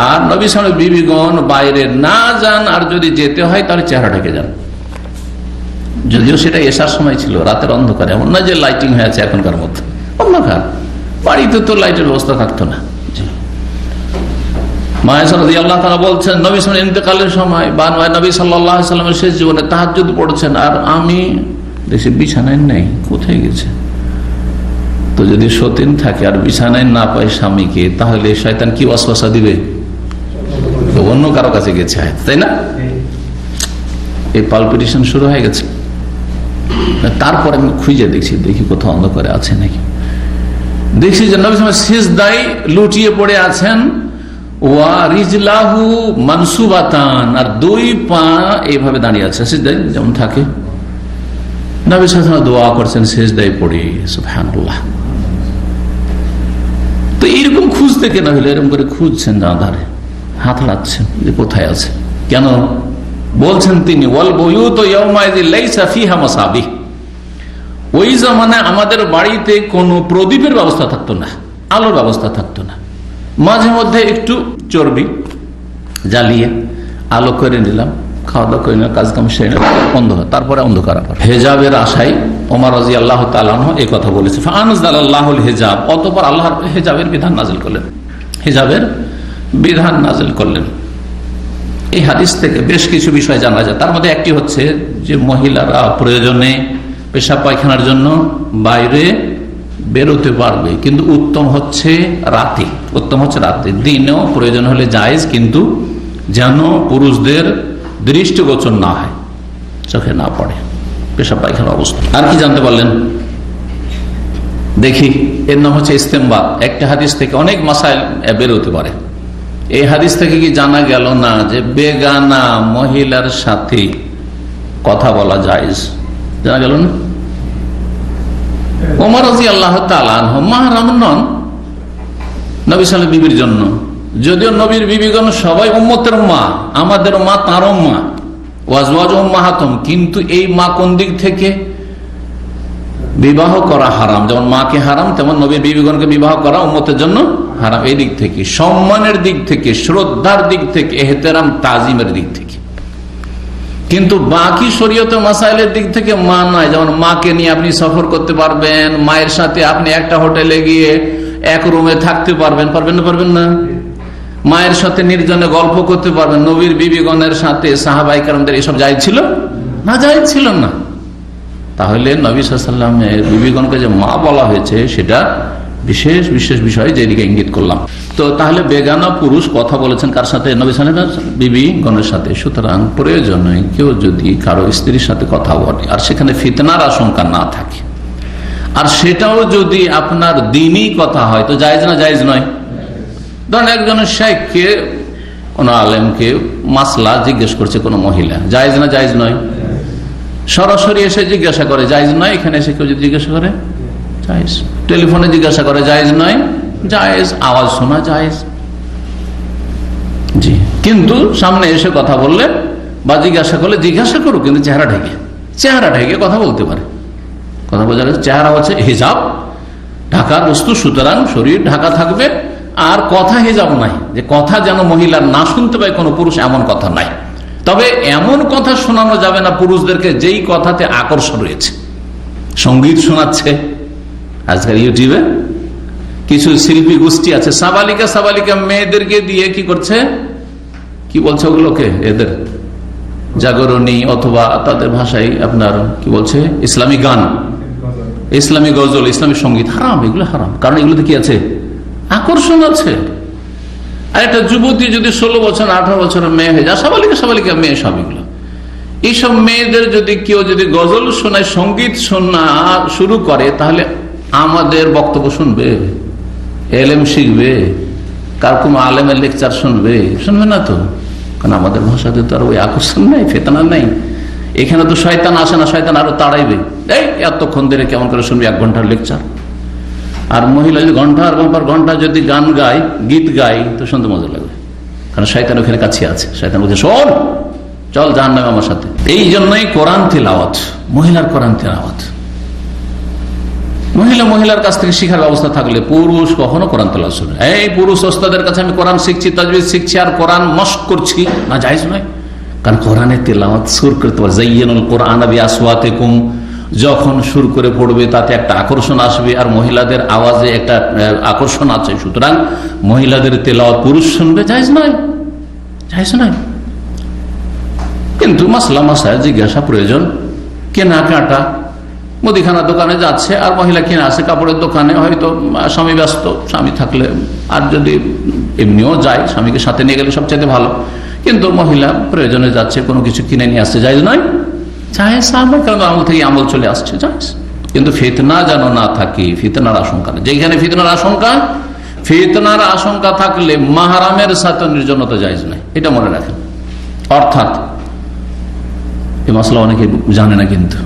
আর নবী সাল্লাল্লাহু আলাইহি বিবিগণ বাইরে না যান, আর যদি যেতে হয় তাহলে চেহারা ঢেকে যান। যদিও সেটা এশার সময় ছিল, রাতের অন্ধকারে, এমন না যে লাইটিং হয়েছে এখনকার মধ্যে, অন্ধকার, বাড়িতে তো লাইটের ব্যবস্থা থাকতো না। মায়েশা রাদিয়াল্লাহু তাআলা বলছেন নবী সাল্লাল্লাহু আলাইহি ইন্তেকালের সময় বা নবী সাল্লাল্লাহু আলাইহি ওয়াসাল্লামের শেষ জীবনে তাহাজ্জুদ পড়ছেন, আর আমি দেখছি বিছানায় নেই, কোথায় গেছে? তো যদি সতীন থাকে আর বিছানায় না পায় স্বামীকে, তাহলে শয়তান কি ওয়াসওয়াসা দিবে? অন্য কারো কাছে গেছে, তাই না? এই পালপিটেশন শুরু হয়ে গেছে। তারপরে আমি খুঁজে দেখি কোথাও অন্ধকারে আছে নাকি। দেখছি যে নবী সাল্লাল্লাহু আলাইহি ওয়াসাল্লাম সিজদায় লুটিয়ে পড়ে আছেন, ওয়া রিজলাহু মানসুবাতান, আর 2 পা এইভাবে দাঁড়িয়ে আছে সিজদায় যেমন থাকে। নবী সাল্লাল্লাহু আলাইহি ওয়াসাল্লাম দোয়া করছেন সিজদায় পড়ে, সুবহানাল্লাহ। তো এইরকম খুঁজতে কেন হলো? এরকম করে খুঁজছেন আধারে, হাত লাচ্ছেন যে কোথায় আছে, কেন বলছেন তিনি ওয়াল বুয়ুত ইয়াউমাইযিন লাইসা ফিহা মাসাবিহ, ওই জামানায় আমাদের বাড়িতে কোনো প্রদীপের ব্যবস্থা থাকতো না, আলোর ব্যবস্থা থাকতো না। মাঝে মধ্যে একটু চর্বি জ্বালিয়ে আলো করে নিলাম, খাওয়া দাওয়া করে নিলাম, কাজ কাম সেরে নিলাম, অন্ধকার, তারপরে অন্ধকার। আবার হেজাবের আশায় ওমর রাদিয়াল্লাহু তাআলা আনহু এই কথা বলেছে, ফাআনজালাল্লাহুল হিজাব, অতঃপর আল্লাহ হেজাবের বিধান নাযিল করলেন, হেজাবের বিধান নাযিল করলেন। এই হাদিস থেকে বেশ কিছু বিষয় জানা যায়। তার মধ্যে একটি হচ্ছে যে মহিলারা প্রয়োজনে পেশাব পায়খানার জন্য বাইরে বেরোতে পারবে, কিন্তু উত্তম হচ্ছে রাতে, উত্তম হচ্ছে রাতে। দিনেও প্রয়োজন হলে জায়েজ, কিন্তু যেন পুরুষদের দৃষ্টিগোচর না হয়, চোখে না পড়ে পেশাব পায়খানার অবস্থা। আর কি জানতে পারলেন দেখি, এর নাম হচ্ছে ইস্তেমবাত। একটা হাদিস থেকে অনেক মাসাইল বেরোতে পারে। এই হাদিস থেকে কি জানা গেল না যে বেগানা মহিলার সাথে কথা বলা জায়েজ? জানা গেল না? ওমর রাদিয়াল্লাহু তাআলা আনহু মাহরাম নন নবী সাল্লাল্লাহু আলাইহি ওয়াসাল্লাম বিবির জন্য, যদিও নবীর বিবিগণ সবাই উম্মতের মা, আমাদের মা তারও মা, ওয়াজওয়াজু উম্মাহাতুম, কিন্তু এই মা কোন দিক থেকে? বিবাহ করা হারাম, যেমন মাকে হারাম তেমন নবীর বিবিগণকে বিবাহ করা উম্মতের জন্য হারাম। এই দিক থেকে, সম্মানের দিক থেকে, শ্রদ্ধার দিক থেকে, এহতেরাম তাজিমের দিক থেকে। কিন্তু বাকি শরীয়তের মাসাইলের দিক থেকে মা নয়। যেমন মাকে নিয়ে আপনি সফর করতে পারবেন, মায়ের সাথে আপনি একটা হোটেলে গিয়ে এক রুমে থাকতে পারবেন, পারবেন না? পারবেন না? মায়ের সাথে নির্জনে গল্প করতে পারবেন। নবীর বিবিগণের সাথে সাহাবায়ে কেরামদের এসব জায়েজ ছিল না? জায়েজ ছিল না। তাহলে নবী সাল্লাল্লাহু আলাইহি ওয়াসাল্লামের বিবিগণকে যে মা বলা হয়েছে সেটা বিশেষ বিশেষ বিষয়, যেদিকে ইঙ্গিত করলাম। তো তাহলে বেগানা পুরুষ কথা বলেছেন কার সাথে? নবী সাল্লাল্লাহু আলাইহি ওয়াসাল্লাম বিবিগণের সাথে। সুতরাং প্রয়োজনে কেউ যদি কারো স্ত্রীর সাথে কথা বলে আর সেখানে ফিতনার আশঙ্কা না থাকে, আর সেটাও যদি আপনার দ্বীনি কথা হয়, তো জায়েজ না জায়েজ নয়? ধরেন একজনের শাইখকে, কোন আলেমকে মাসলা জিজ্ঞেস করছে কোন মহিলা, জায়েজ না জায়েজ নয়? সরাসরি এসে জিজ্ঞাসা করে জায়েজ নয়, এখানে এসে কেউ যদি জিজ্ঞাসা করে জায়েজ। টেলিফোনে জিজ্ঞাসা করে জায়েজ নয়? জায়েজ। আওয়াজ শোনা জায়েজ, জি। কিন্তু সামনে এসে কথা বললে বা জিজ্ঞাসা করলে জিজ্ঞাসা করুক, কিন্তু চেহারা ঢেকে কথা বলতে পারে। কথা বোঝা গেছে? চেহারা হচ্ছে হিজাব, ঢাকার বস্তু, সুতরাং শরীর ঢাকা থাকবে। আর কথা হিজাব নাই, যে কথা যেন মহিলার না শুনতে পায় কোনো পুরুষ, এমন কথা নাই। তবে এমন কথা শোনানো যাবে না পুরুষদেরকে যেই কথাতে আকর্ষণ রয়েছে। সঙ্গীত শোনাচ্ছে আজকাল ইউটিউবে, কিছু শিল্পী গোষ্ঠী আছে, সাবালিকা মেয়েদেরকে দিয়ে কি করছে, কি বলছে ওগুলোকে, এদের জাগরণী, অথবা তাদের ভাষায় আপনার কি বলছে, ইসলামী গান, ইসলামী গজল, ইসলামী সঙ্গীত। হারাম, এগুলো হারাম। কারণ এগুলোতে কি আছে? আকর্ষণ আছে। আর একটা যুবতী যদি 16 বছর 18 বছরের মেয়ে হয়ে যায়, সাবালিকা মেয়ে, সব এগুলো, এইসব মেয়েদের যদি কেউ যদি গজল শোনায়, সঙ্গীত শোনা শুরু করে, তাহলে আমাদের বক্তব্য শুনবে? এলেম শিখবে? কার কোনো আলেমের লেকচার শুনবে না তো। কারণ আমাদের ভাষাতে তো আর ওই আকর্ষণ নেই, ফেতনা নেই। এখানে তো শয়তান আসে না, শয়তান আরো তাড়াইবে, এই এতক্ষণ ধরে কেমন করে শুনবে 1 ঘন্টার লেকচার। আর মহিলা যদি ঘন্টার পর ঘন্টা যদি গান গায়, গীত গায়, তো শুনতে মজা লাগবে। কারণ শয়তান ওখানে কাছে আছে, শয়তান বলছে শোন, চল জাহান্নামে আমার সাথে। এই জন্যই কোরআন তিলাওয়াত, মহিলার কোরআন তিলাওয়াত, মহিলার কাছ থেকে শিখার ব্যবস্থা থাকলে পুরুষ কখনো কোরআন তেলাওয়াত শুনে। এই পুরুষ ওস্তাদের কাছে আমি কোরআন শিখছি, তাজবিদ শিখছি, আর কোরআন মশক করছি, না জায়েজ নয়। কারণ কোরআনের তেলাওয়াত সুর করতে পারে, যায়্যিনুল কোরআন বিআসওয়াতিকুম, যখন সুর করে পড়বে তাতে একটা আকর্ষণ আসবে, আর মহিলাদের আওয়াজে একটা আকর্ষণ আছে। সুতরাং মহিলাদের তেলাওয়াত পুরুষ শুনবে, জায়েজ নয়, জায়েজ নয়। কিন্তু মাসলা মাসায় জিজ্ঞাসা প্রয়োজন। কেনাকাটা, মুদিখানা দোকানে যাচ্ছে আর মহিলা কিনে আসে, কাপড়ের দোকানে, হয়তো স্বামী ব্যস্ত, স্বামী থাকলে, আর যদি এমনিও যায় স্বামীকে সাথে নিয়ে গেলে সবচেয়ে ভালো, কিন্তু মহিলা প্রয়োজনে যাচ্ছে, কোনো কিছু কিনে নিয়ে আসছে, জায়েজ নয়? জায়েজ। কারণ আমল থেকে আমল চলে আসছে, জায়েজ। কিন্তু ফিতনা যেন না থাকে, ফিতনার আশঙ্কা নেই। যেখানে ফিতনার আশঙ্কা থাকলে মাহরামের সাথে নির্জনতা জায়েজ নয়, এটা মনে রাখেন। অর্থাৎ এই মশলা অনেকে জানে না, কিন্তু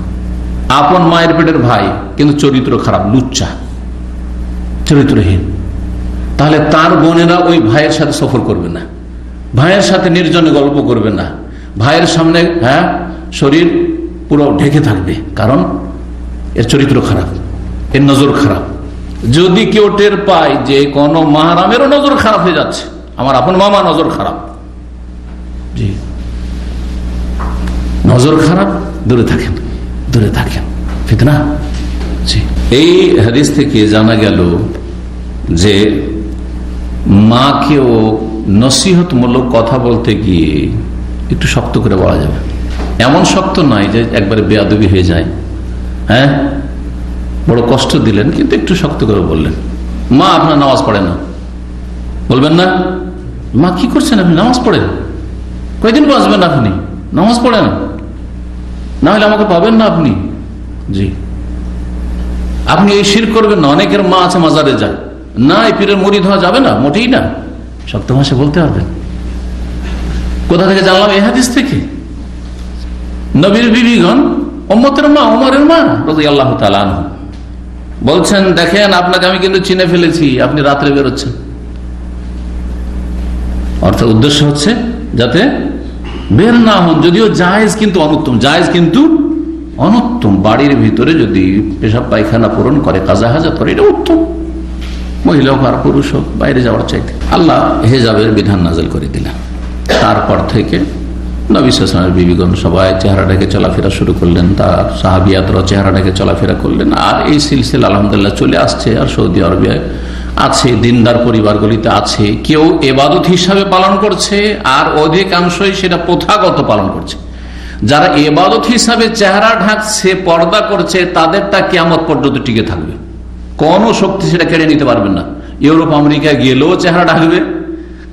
আপন মায়ের পেটের ভাই, কিন্তু চরিত্র খারাপ, লুচ্চা, চরিত্রহীন, তাহলে তার বোনেরা ওই ভাইয়ের সাথে সফর করবে না, ভাইয়ের সাথে নির্জনে গল্প করবে না, ভাইয়ের সামনে শরীর পুরো ঢেকে থাকবে, কারণ এর চরিত্র খারাপ, এর নজর খারাপ। যদি কেউ টের পায় যে কোন মাহরামেরও নজর খারাপ হয়ে যাচ্ছে, আমার আপন মামা নজর খারাপ, জি নজর খারাপ, দূরে থাকেন, দূরে থাকেন, ফিতনা। জি, এই হাদিস থেকে জানা গেল যে মাকেও নসিহতমূলক কথা বলতে গিয়ে একটু শক্ত করে বলা যাবে। এমন শক্ত নয় যে একবারে বেয়াদবি হয়ে যায়, বড় কষ্ট দিলেন কিন্তু একটু শক্ত করে বললেন, মা আপনার নামাজ পড়ে না, বলবেন না মা কি করছেন আপনি, নামাজ পড়েন, কয়দিন বাঁচবেন আপনি, নামাজ পড়েন, না হলে আমাকে পাবেন না আপনি। জি, আপনি এই শিরক করবেন না, অনেকের মা আছে মাজারে যায় না, এই পীরের মুরিদ হওয়া যাবে না, মোটেই না, শক্ত ভাষায় বলতে পারবেন। কোথা থেকে জানলাম? এই হাদিস থেকে। নবীর বিবিগণ, উম্মতের মা, ওমরের মা রাদিয়াল্লাহু তাআলা আনহু বলছেন, দেখেন আপনাকে আমি কিন্তু চিনে ফেলেছি, আপনি রাত্রে বেরোচ্ছেন। অর্থাৎ উদ্দেশ্য হচ্ছে যাতে বের না হন, যদিও জায়েজ কিন্তু অনুত্তম, জায়েজ কিন্তু অনুত্তম। বাড়ির ভিতরে যদি পেশাব পায়খানা পূরণ করে, কাজা হাজাত করে, এটা উত্তম, মহিলা হোক আর পুরুষ হোক, বাইরে যাওয়ার চাইতে। আল্লাহ হেজাবের বিধান নাযিল করে দিলেন। তারপর থেকে নবী সাল্লাল্লাহু আলাইহি ওয়াসাল্লামের বিবিগণ সবাই চেহারা ঢেকে চলাফেরা শুরু করলেন, তার সাহাবিয়াতরা চেহারা ঢেকে চলাফেরা করলেন। আর এই সিলসিলা আলহামদুলিল্লাহ চলে আসছে। আর সৌদি আরবে আছে, দিনদার পরিবারগুলিতে আছে, কেউ ইবাদত হিসাবে পালন করছে, আর অধিকাংশই সেটা প্রথাগত পালন করছে। যারা ইবাদত হিসাবে চেহারা ঢাকছে, পর্দা করছে, তাদেরটা কিয়ামত পর্যন্ত টিকে থাকবে, কোন শক্তি সেটা কেড়ে নিতে পারবে না। ইউরোপ আমেরিকা গেলেও চেহারা ঢাকবে,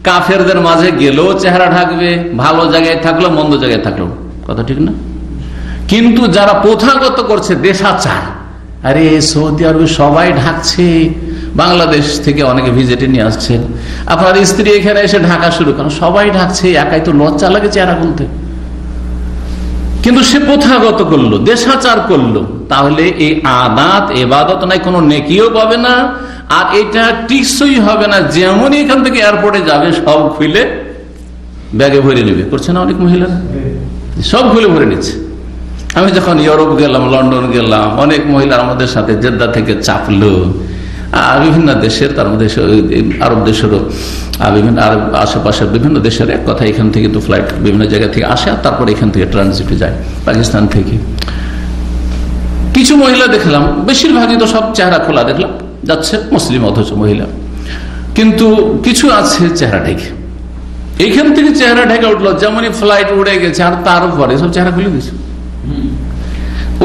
কাফেরদের মাঝে গেলেও চেহারা ঢাকবে, ভালো জায়গায় থাকলো মন্দ জায়গায় থাকলো, কথা ঠিক না? কিন্তু যারা প্রথাগত করছে, দেশাচার, আরে সৌদি আরবে সবাই ঢাকছে, বাংলাদেশ থেকে অনেকে ভিজিটে নিয়ে আসছেন, আপনার স্ত্রী এখানে এসে ঢাকা শুরু করেন, সবাই ঢাকছে, একাই তো লজ্জা লাগে চেহারা বলতে। কিন্তু সে প্রথাগত করলো, দেশাচার করলো, তাহলে এই আদাত ইবাদত নাই, কোনো নেকিও পাবে না, আর এটা টিকসই হবে না। যেমনই এখান থেকে এয়ারপোর্টে যাবে, সব খুলে ব্যাগে ভরে নেবে, করছে না অনেক মহিলারা, সব খুলে ভরে নিচ্ছে। আমি যখন ইউরোপ গেলাম, লন্ডন গেলাম, অনেক মহিলা আমাদের সাথে জেদ্দা থেকে চাপলো, বিভিন্ন দেশের, তার মধ্যে আরব দেশেরও, বিভিন্ন আরব আশেপাশের বিভিন্ন দেশের, এক কথা এখান থেকে তো ফ্লাইট বিভিন্ন জায়গা থেকে আসে, আর তারপরে এখান থেকে ট্রানজিটে যায় পাকিস্তান থেকে। কিছু মহিলা দেখলাম, বেশিরভাগই তো সব চেহারা খোলা দেখলাম, যাচ্ছে মুসলিম অথচ মহিলা, কিন্তু কিছু আছে চেহারা ঢেকে। এইখান থেকে চেহারা ঢেকে উঠলো, যেমনই ফ্লাইট উড়ে গেছে, আর তারপরে সব চেহারা খুলে দিয়েছে।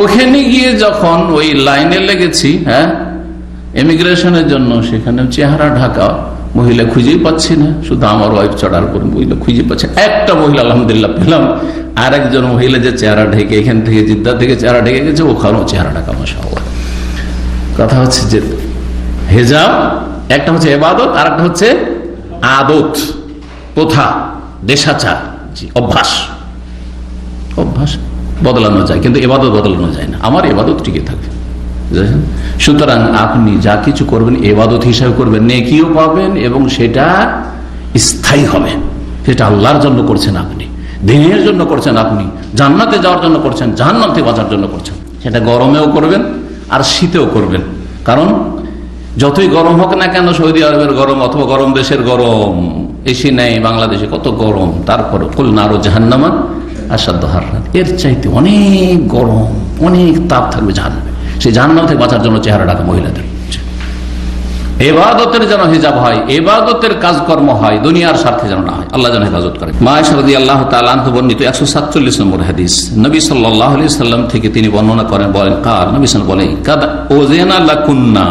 ওখানে গিয়ে যখন ওই লাইনে লেগেছি, ইমিগ্রেশনের জন্য, সেখানে চেহারা ঢাকা মহিলা খুঁজেই পাচ্ছি না, শুধু আমার ওয়াইফ চড়ার পর মহিলা খুঁজে পাচ্ছে। একটা মহিলা আলহামদুলিল্লাহ পেলাম, আর একজন মহিলা যে চেহারা ঢেকে এখান থেকে জিদ্দা থেকে চেহারা ঢেকে গেছে, ওখানেও চেহারা ঢাকা, মাশাআল্লাহ। কথা হচ্ছে যে হেজাব একটা হচ্ছে ইবাদত, আর একটা হচ্ছে আদত, প্রথা, দেশাচার, অভ্যাস। অভ্যাস বদলানো যায়, কিন্তু ইবাদত বদলানো যায় না। আমার ইবাদত টিকে থাকে। সুতরাং আপনি যা কিছু করবেন ইবাদত হিসাবে করবেন, নেকিও পাবেন, এবং সেটা স্থায়ী হবে। সেটা আল্লাহর জন্য করছেন আপনি, দিনের জন্য করছেন আপনি, জান্নাতে যাওয়ার জন্য করছেন, জাহান্নাম থেকে বাঁচার জন্য করছেন। সেটা গরমেও করবেন আর শীতেও করবেন। কারণ যতই গরম হোক না কেন, সৌদি আরবের গরম অথবা গরম দেশের গরম, এসি নেই বাংলাদেশে কত গরম, তারপর কুল নারু জাহান্নামা আসাদ্দু হাররান, এর চাইতে অনেক গরম, অনেক তাপ থাকবে জাহান্নামে। সেই জাহান্নাম থেকে বাঁচার জন্য চেহারা ঢাকা মহিলাদের। ইবাদতের যেন হিজাব হয়, ইবাদতের কাজকর্ম হয়, দুনিয়ার স্বার্থে যেন না হয়, আল্লাহ যেন হেফাজত করে। মা আয়েশা রাদিয়াল্লাহু তাআলা আনহা বর্ণিত 147 নম্বর হাদিস, নবী সাল্লাল্লাহু আলাইহি সাল্লাম থেকে তিনি বর্ণনা করেন, বলেন কাল নবী সাল্লাল্লাহু আলাইহি বলেন, কাদ ওযানা লাকুন্না,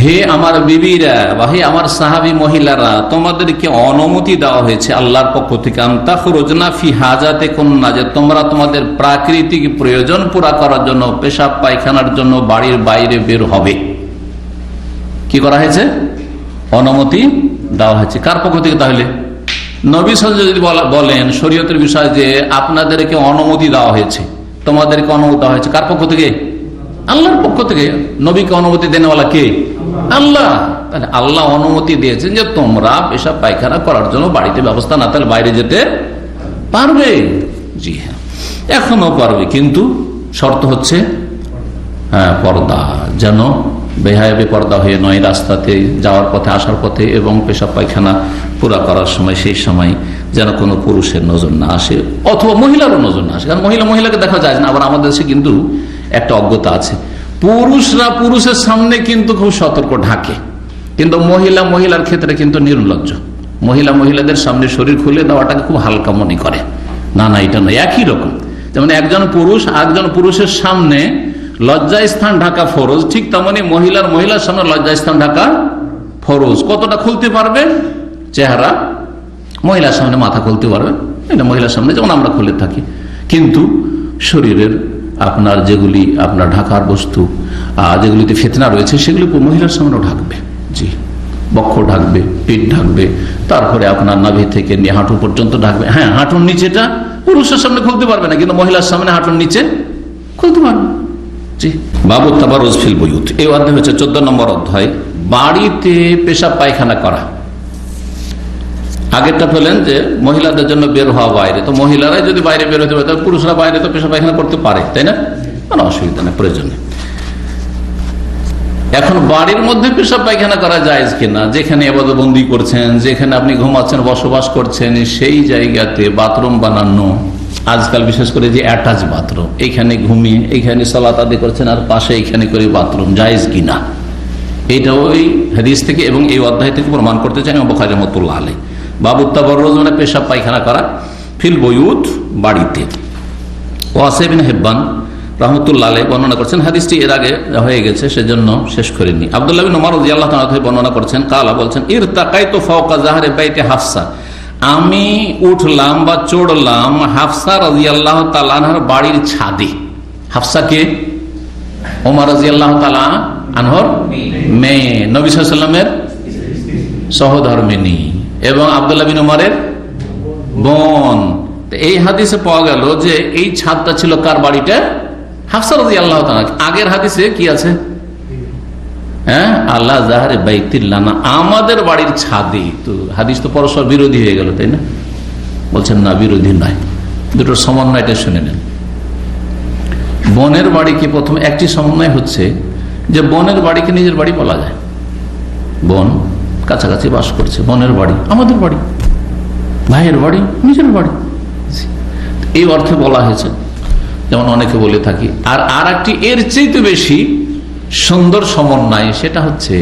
হে আমার বিবিরা বা হে আমার সাহাবী মহিলারা, তোমাদেরকে অনুমতি দেওয়া হয়েছে আল্লাহর পক্ষ থেকে, আনতাখরুজনা ফি হাজাতিকুন্না, যে তোমরা তোমাদের প্রাকৃতিক প্রয়োজন পুরা করার জন্য, পেশাব পায়খানার জন্য বাড়ির বাইরে বের হবে। কি করা হয়েছে? অনুমতি দেওয়া হয়েছে। কার পক্ষ থেকে? তাহলে নবী সাল্লাল্লাহু আলাইহি ওয়াসাল্লাম যদি বলেন শরীয়তের বিষয় যে আপনাদেরকে অনুমতি দেওয়া হয়েছে, তোমাদেরকে অনুমতি দেওয়া হয়েছে, কার পক্ষ থেকে? আল্লাহর পক্ষ থেকে। নবীকে অনুমতি দেনেওয়ালা কে? আল্লাহ। তাহলে আল্লাহ অনুমতি দিয়েছেন যে তোমরা পেশাব পায়খানা করার জন্য বাড়িতে ব্যবস্থা না থাকলে বাইরে যেতে পারবে। জি হ্যাঁ, এখনো পারবে, কিন্তু শর্ত হচ্ছে পর্দা, যেন বেহায়া বেপর্দা হয়ে নয়, রাস্তাতে যাওয়ার পথে আসার পথে এবং পেশাব পায়খানা পুরা করার সময় সেই সময় যেন কোনো পুরুষের নজর না আসে অথবা মহিলারও নজর না আসে। কারণ মহিলাকে দেখা যায় না। আবার আমাদের দেশে কিন্তু একটা অজ্ঞতা আছে, পুরুষরা পুরুষের সামনে কিন্তু খুব সতর্ক ঢাকে, কিন্তু মহিলার ক্ষেত্রে কিন্তু নির্লজ্জ। মহিলাদের সামনে শরীর খুলে দেওয়াটাকে খুব হালকা মনে করে। না, এটা নয়, একই রকম। যেমন একজন পুরুষ আরেকজন পুরুষের সামনে লজ্জাস্থান ঢাকা ফরজ, ঠিক তেমনি মহিলার সামনে লজ্জাস্থান ঢাকা ফরজ। কতটা খুলতে পারবে চেহারা, মহিলার সামনে মাথা খুলতে পারবে, এটা মহিলার সামনে যেমন আমরা খুলে থাকি, কিন্তু শরীরের আপনার যেগুলি আপনার ঢাকার বস্তু, যেগুলিতে ফিতনা রয়েছে, সেগুলি মহিলার সামনেও ঢাকবে। জি, বক্ষ ঢাকবে, পিঠ ঢাকবে, তারপরে আপনার নাভি থেকে নিয়ে হাঁটু পর্যন্ত ঢাকবে। হ্যাঁ, হাঁটুর নিচেটা পুরুষের সামনে খুলতে পারবে না, কিন্তু মহিলার সামনে হাঁটুর নিচে খুলতে পারবে। জি, বাবু তাবাররুজ ফিল বুয়ুত, এই অধ্যায় হচ্ছে 14 নম্বর অধ্যায়, বাড়িতে পেশাব পায়খানা করা। আগেরটা পেলেন যে মহিলাদের জন্য বের হওয়া বাইরে, তো মহিলারাই যদি বাইরে বের হতে পারে, তাহলে পুরুষরা বাইরে তো পেশাব পায়খানা করতে পারে, তাই না? কোনো অসুবিধা নেই, প্রয়োজন নেই। এখন বাড়ির মধ্যে পেশাব পায়খানা করা যায় কিনা, যেখানে ইবাদতবন্দি করছেন, যেখানে আপনি ঘুমাচ্ছেন, বসবাস করছেন, সেই জায়গাতে বাথরুম বানানো, আজকাল বিশেষ করে যে অ্যাটাচ বাথরুম, এখানে ঘুমিয়ে এখানে সালাত আদায় করছেন আর পাশে এখানে করে বাথরুম, জায়েজ কিনা, এটা ওই হাদিস থেকে এবং এই অধ্যায় থেকে প্রমাণ করতে চাই ইমাম বুখারী রাহমাতুল্লাহ আলাইহি। বাবু তাবাররুজ মানে পেশাব পায়খানা করা, ফিল বুয়ুত বাড়িতে। ওয়াসিব বিন হিব্বান রাহমাতুল্লাহ আলাইহি বর্ণনা করছেন, হাদিসটি এর আগে হয়ে গেছে সেজন্য শেষ করিনি। আব্দুল্লাহ বিন উমর রাদিয়াল্লাহু তাআলা থেকে বর্ণনা করছেন, কালা বলছেন, ইরতাকাইতু ফাওকা যাহরি বাইতি হাফসা, আমি উঠলাম বা চড়লাম হাফসা রাদিয়াল্লাহু তাআলা আনহার বাড়ির ছাদে। হাফসা কে? ওমর রাদিয়াল্লাহু তাআলা আনহার মেয়ে, নবী সাল্লাল্লাহু আলাইহি ওয়াসাল্লামের সহধর্মিণী এবং আব্দুল্লাহ বিন উমরের বোন। এই হাদিসে পাওয়া গেল যে এই ছাদটা ছিল কার বাড়িটা? হাফসা রাদিয়াল্লাহু তাআলা। আগের হাদিসে কি আছে? হ্যাঁ, আল্লাহ জাহরে বাইতিল্লাহ, আমাদের বাড়ির ছাদে। তো হাদিস তো পরস্পর বিরোধী হয়ে গেল, তাই না? বলছেন না, বিরোধী নয়, দুটোর সমন্বয়টা শুনে নেন। বোনের বাড়িকে প্রথম একটি সমন্বয় হচ্ছে যে বোনের বাড়িকে নিজের বাড়ি বলা যায়। বোন কাছাকাছি বাস করছে, বোনের বাড়ি আমাদের বাড়ি, ভাইয়ের বাড়ি নিজের বাড়ি, এই অর্থে বলা হয়েছে, যেমন অনেকে বলে থাকি। আর একটি এর চেয়ে বেশি সুন্দর সমন্বয়, সেটা হচ্ছে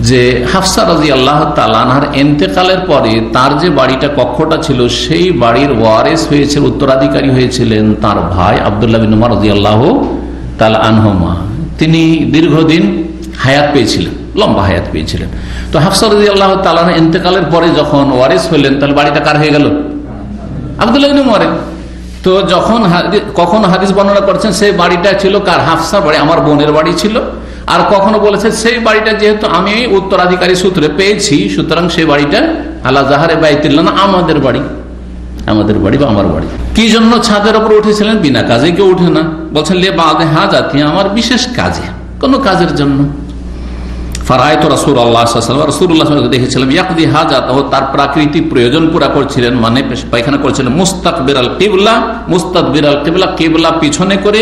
যে হাফসা রাদিয়াল্লাহু তাআলা আনহার ইন্তেকালের পরে তার যে বাড়িটা, কক্ষটা ছিল, সেই বাড়ির ওয়ারিস হয়েছিল, উত্তরাধিকারী হয়েছিলেন তার ভাই আব্দুল্লাহ বিন উমর রাদিয়াল্লাহু তাআলা আনহুমা। তিনি দীর্ঘদিন হায়াত পেয়েছিলেন, লম্বা হায়াত পেয়েছিলেন। তো হাফসা রাদিয়াল্লাহু তাআলা ইন্তেকালের পরে যখন ওয়ারিস হলেন, তাহলে বাড়িটা কার হয়ে গেল? আব্দুল্লাহ বিন উমরের। তো যখন কখনো হাদিস বর্ণনা করছেন সেই বাড়িটা ছিল কার? হাফসার বাড়ি, আমার বোনের বাড়ি ছিল। আর কখনো বলেছে সেই বাড়িটা যেহেতু আমি উত্তরাধিকারী সূত্রে পেয়েছি, সুতরাং সেই বাড়িটা আলা জাহারে বাইতুল্লাহ, আমাদের বাড়ি, আমাদের বাড়ি বা আমার বাড়ি। কি জন্য ছাদের উপর উঠেছিলেন? বিনা কাজে কেউ উঠে না, বলছেন লে বাদে হাজাতি, আমার বিশেষ কাজে, কোন কাজের জন্য। ফারায়তু রাসূলুল্লাহ সাল্লাল্লাহু আলাইহি ওয়াসাল্লাম, রাসূলুল্লাহ দেখেছিলাম, ইয়াকদি হাজাত, তার প্রাকৃতিক প্রয়োজন পুরা করছিলেন, মানে পায়খানা করছিলেন, মুস্তাকবিরাল কিবলা, মুস্তাকবিরাল কিবলা, কিবলা পিছনে করে,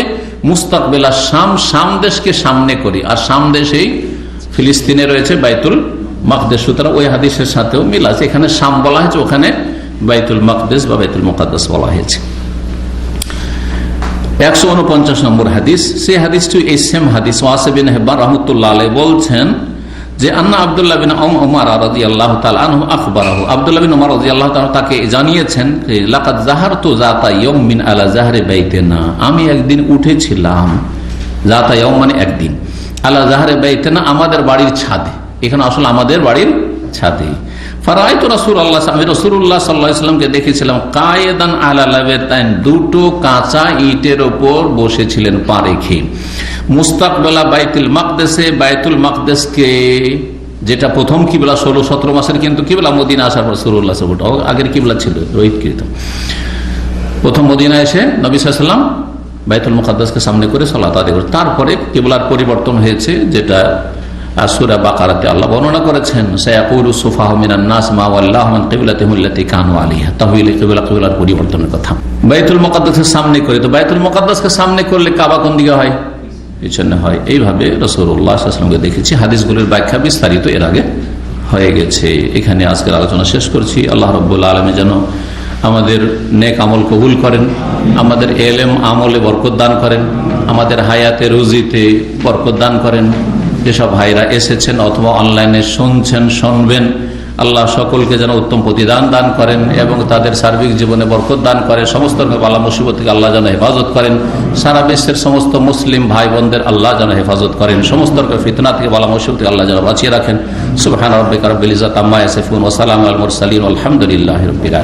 মুস্তাকবিলা শাম, শাম দেশকে সামনে করে। আর শাম দেশেই ফিলিস্তিনে রয়েছে বাইতুল মাকদেস, সুতরাং ওই হাদিসের সাথেও মিল আছে। এখানে শাম বলা হয়েছে, ওখানে বাইতুল মাকদেস বা বাইতুল মুকাদ্দাস বলা হয়েছে। 149 নম্বর হাদিস, সেই হাদিসটি এই সেম হাদিস। ওয়াসিব বিন হিব্বান রাহমাতুল্লাহ আলাইহি বলছেন যে আন্না আব্দুল্লাহ বিন উমর রাদিয়াল্লাহু তাআলা আনহু আখবারাহু, আব্দুল্লাহ বিন উমর রাদিয়াল্লাহু তাআলা তাকে জানিয়েছেন যে লাকাদ যাহারতু যাতা ইয়াউমিন আলা যাহরি বাইতিনা, আমি একদিন উঠেছিলাম, যাতা ইয়াউম মানে একদিন, আলা যাহরি বাইতিনা আমাদের বাড়ির ছাদে। এখানে আসলে আমাদের বাড়ির ছাদে। ফারায়তু রাসূলুল্লাহ, আমি রাসূলুল্লাহ সাল্লাল্লাহু আলাইহি ওয়াসাল্লামকে দেখেছিলাম, কায়েদান আলা লাবাতাইন, দুটো কাঁচা ইটের উপর বসেছিলেন পা রেখে, মুস্তাকবিলা বাইতুল মাকদেসে, বাইতুল মাকদেসকে, যেটা প্রথম কিবলা 16-17 মাসের কিন্তু কিবলা, মদিনা আসার পর রাসূলুল্লাহ সাল্লাল্লাহু আলাইহি ওয়াসাল্লাম আগের কিবলা ছিল রোহিতকৃত। প্রথম মদিনা এসে নবী সাল্লাল্লাহু আলাইহি ওয়াসাল্লাম বাইতুল মুকাদ্দাসকে সামনে করে সালাত আদায় করেন, তারপরে কিবলার পরিবর্তন হয়েছে, যেটা সূরা বাকারাতে আল্লাহ বর্ণনা করেছেন, সায়াকুলু সুফাহু মিনান নাস মা ওয়াল্লাহুম আন কিবলাতিহিম আল্লাতী কানু আলাইহা, তাহওয়িল কিবলার পরিবর্তনের কথা। বাইতুল মুকাদ্দাসের সামনে করে, তো বাইতুল মুকাদ্দাসকে সামনে করলে কাবা কোন দিকে হয়? পিছনে হয়। এইভাবে রাসূলুল্লাহ সাল্লাল্লাহু আলাইহি ওয়াসাল্লামকে দেখেছি। হাদিসগুলোর ব্যাখ্যা বিস্তারিত এর আগে হয়ে গেছে। এখানে আজকের আলোচনা শেষ করছি। আল্লাহ রাব্বুল আলামিন যেন আমাদের নেক আমল কবুল করেন, আমাদের এলেম আমলে বরকত দান করেন, আমাদের হায়াতে রুজিতে বরকত দান করেন। যেসব ভাইরা এসেছেন অথবা অনলাইনে শুনছেন, শুনবেন, আল্লাহ সকলকে যেন উত্তম প্রতিদান দান করেন এবং তাদের সার্বিক জীবনে বরকত দান করে। সমস্ত বালা মুসিবত থেকে আল্লাহ যেন হেফাজত করেন। সারা বিশ্বের সমস্ত মুসলিম ভাই বোনদের আল্লাহ যেন হেফাজত করেন। সমস্ত ফিতনা থেকে বালা মুসিবত থেকে আল্লাহ যেন বাঁচিয়ে রাখেন। সুবহান রাব্বিকা রাব্বিল ইজ্জাতি আম্মা ইয়াসিফুন ওয়া সালামুন আলাল মুরসালিন ওয়া আলহামদুলিল্লাহি রাব্বিল আলামিন।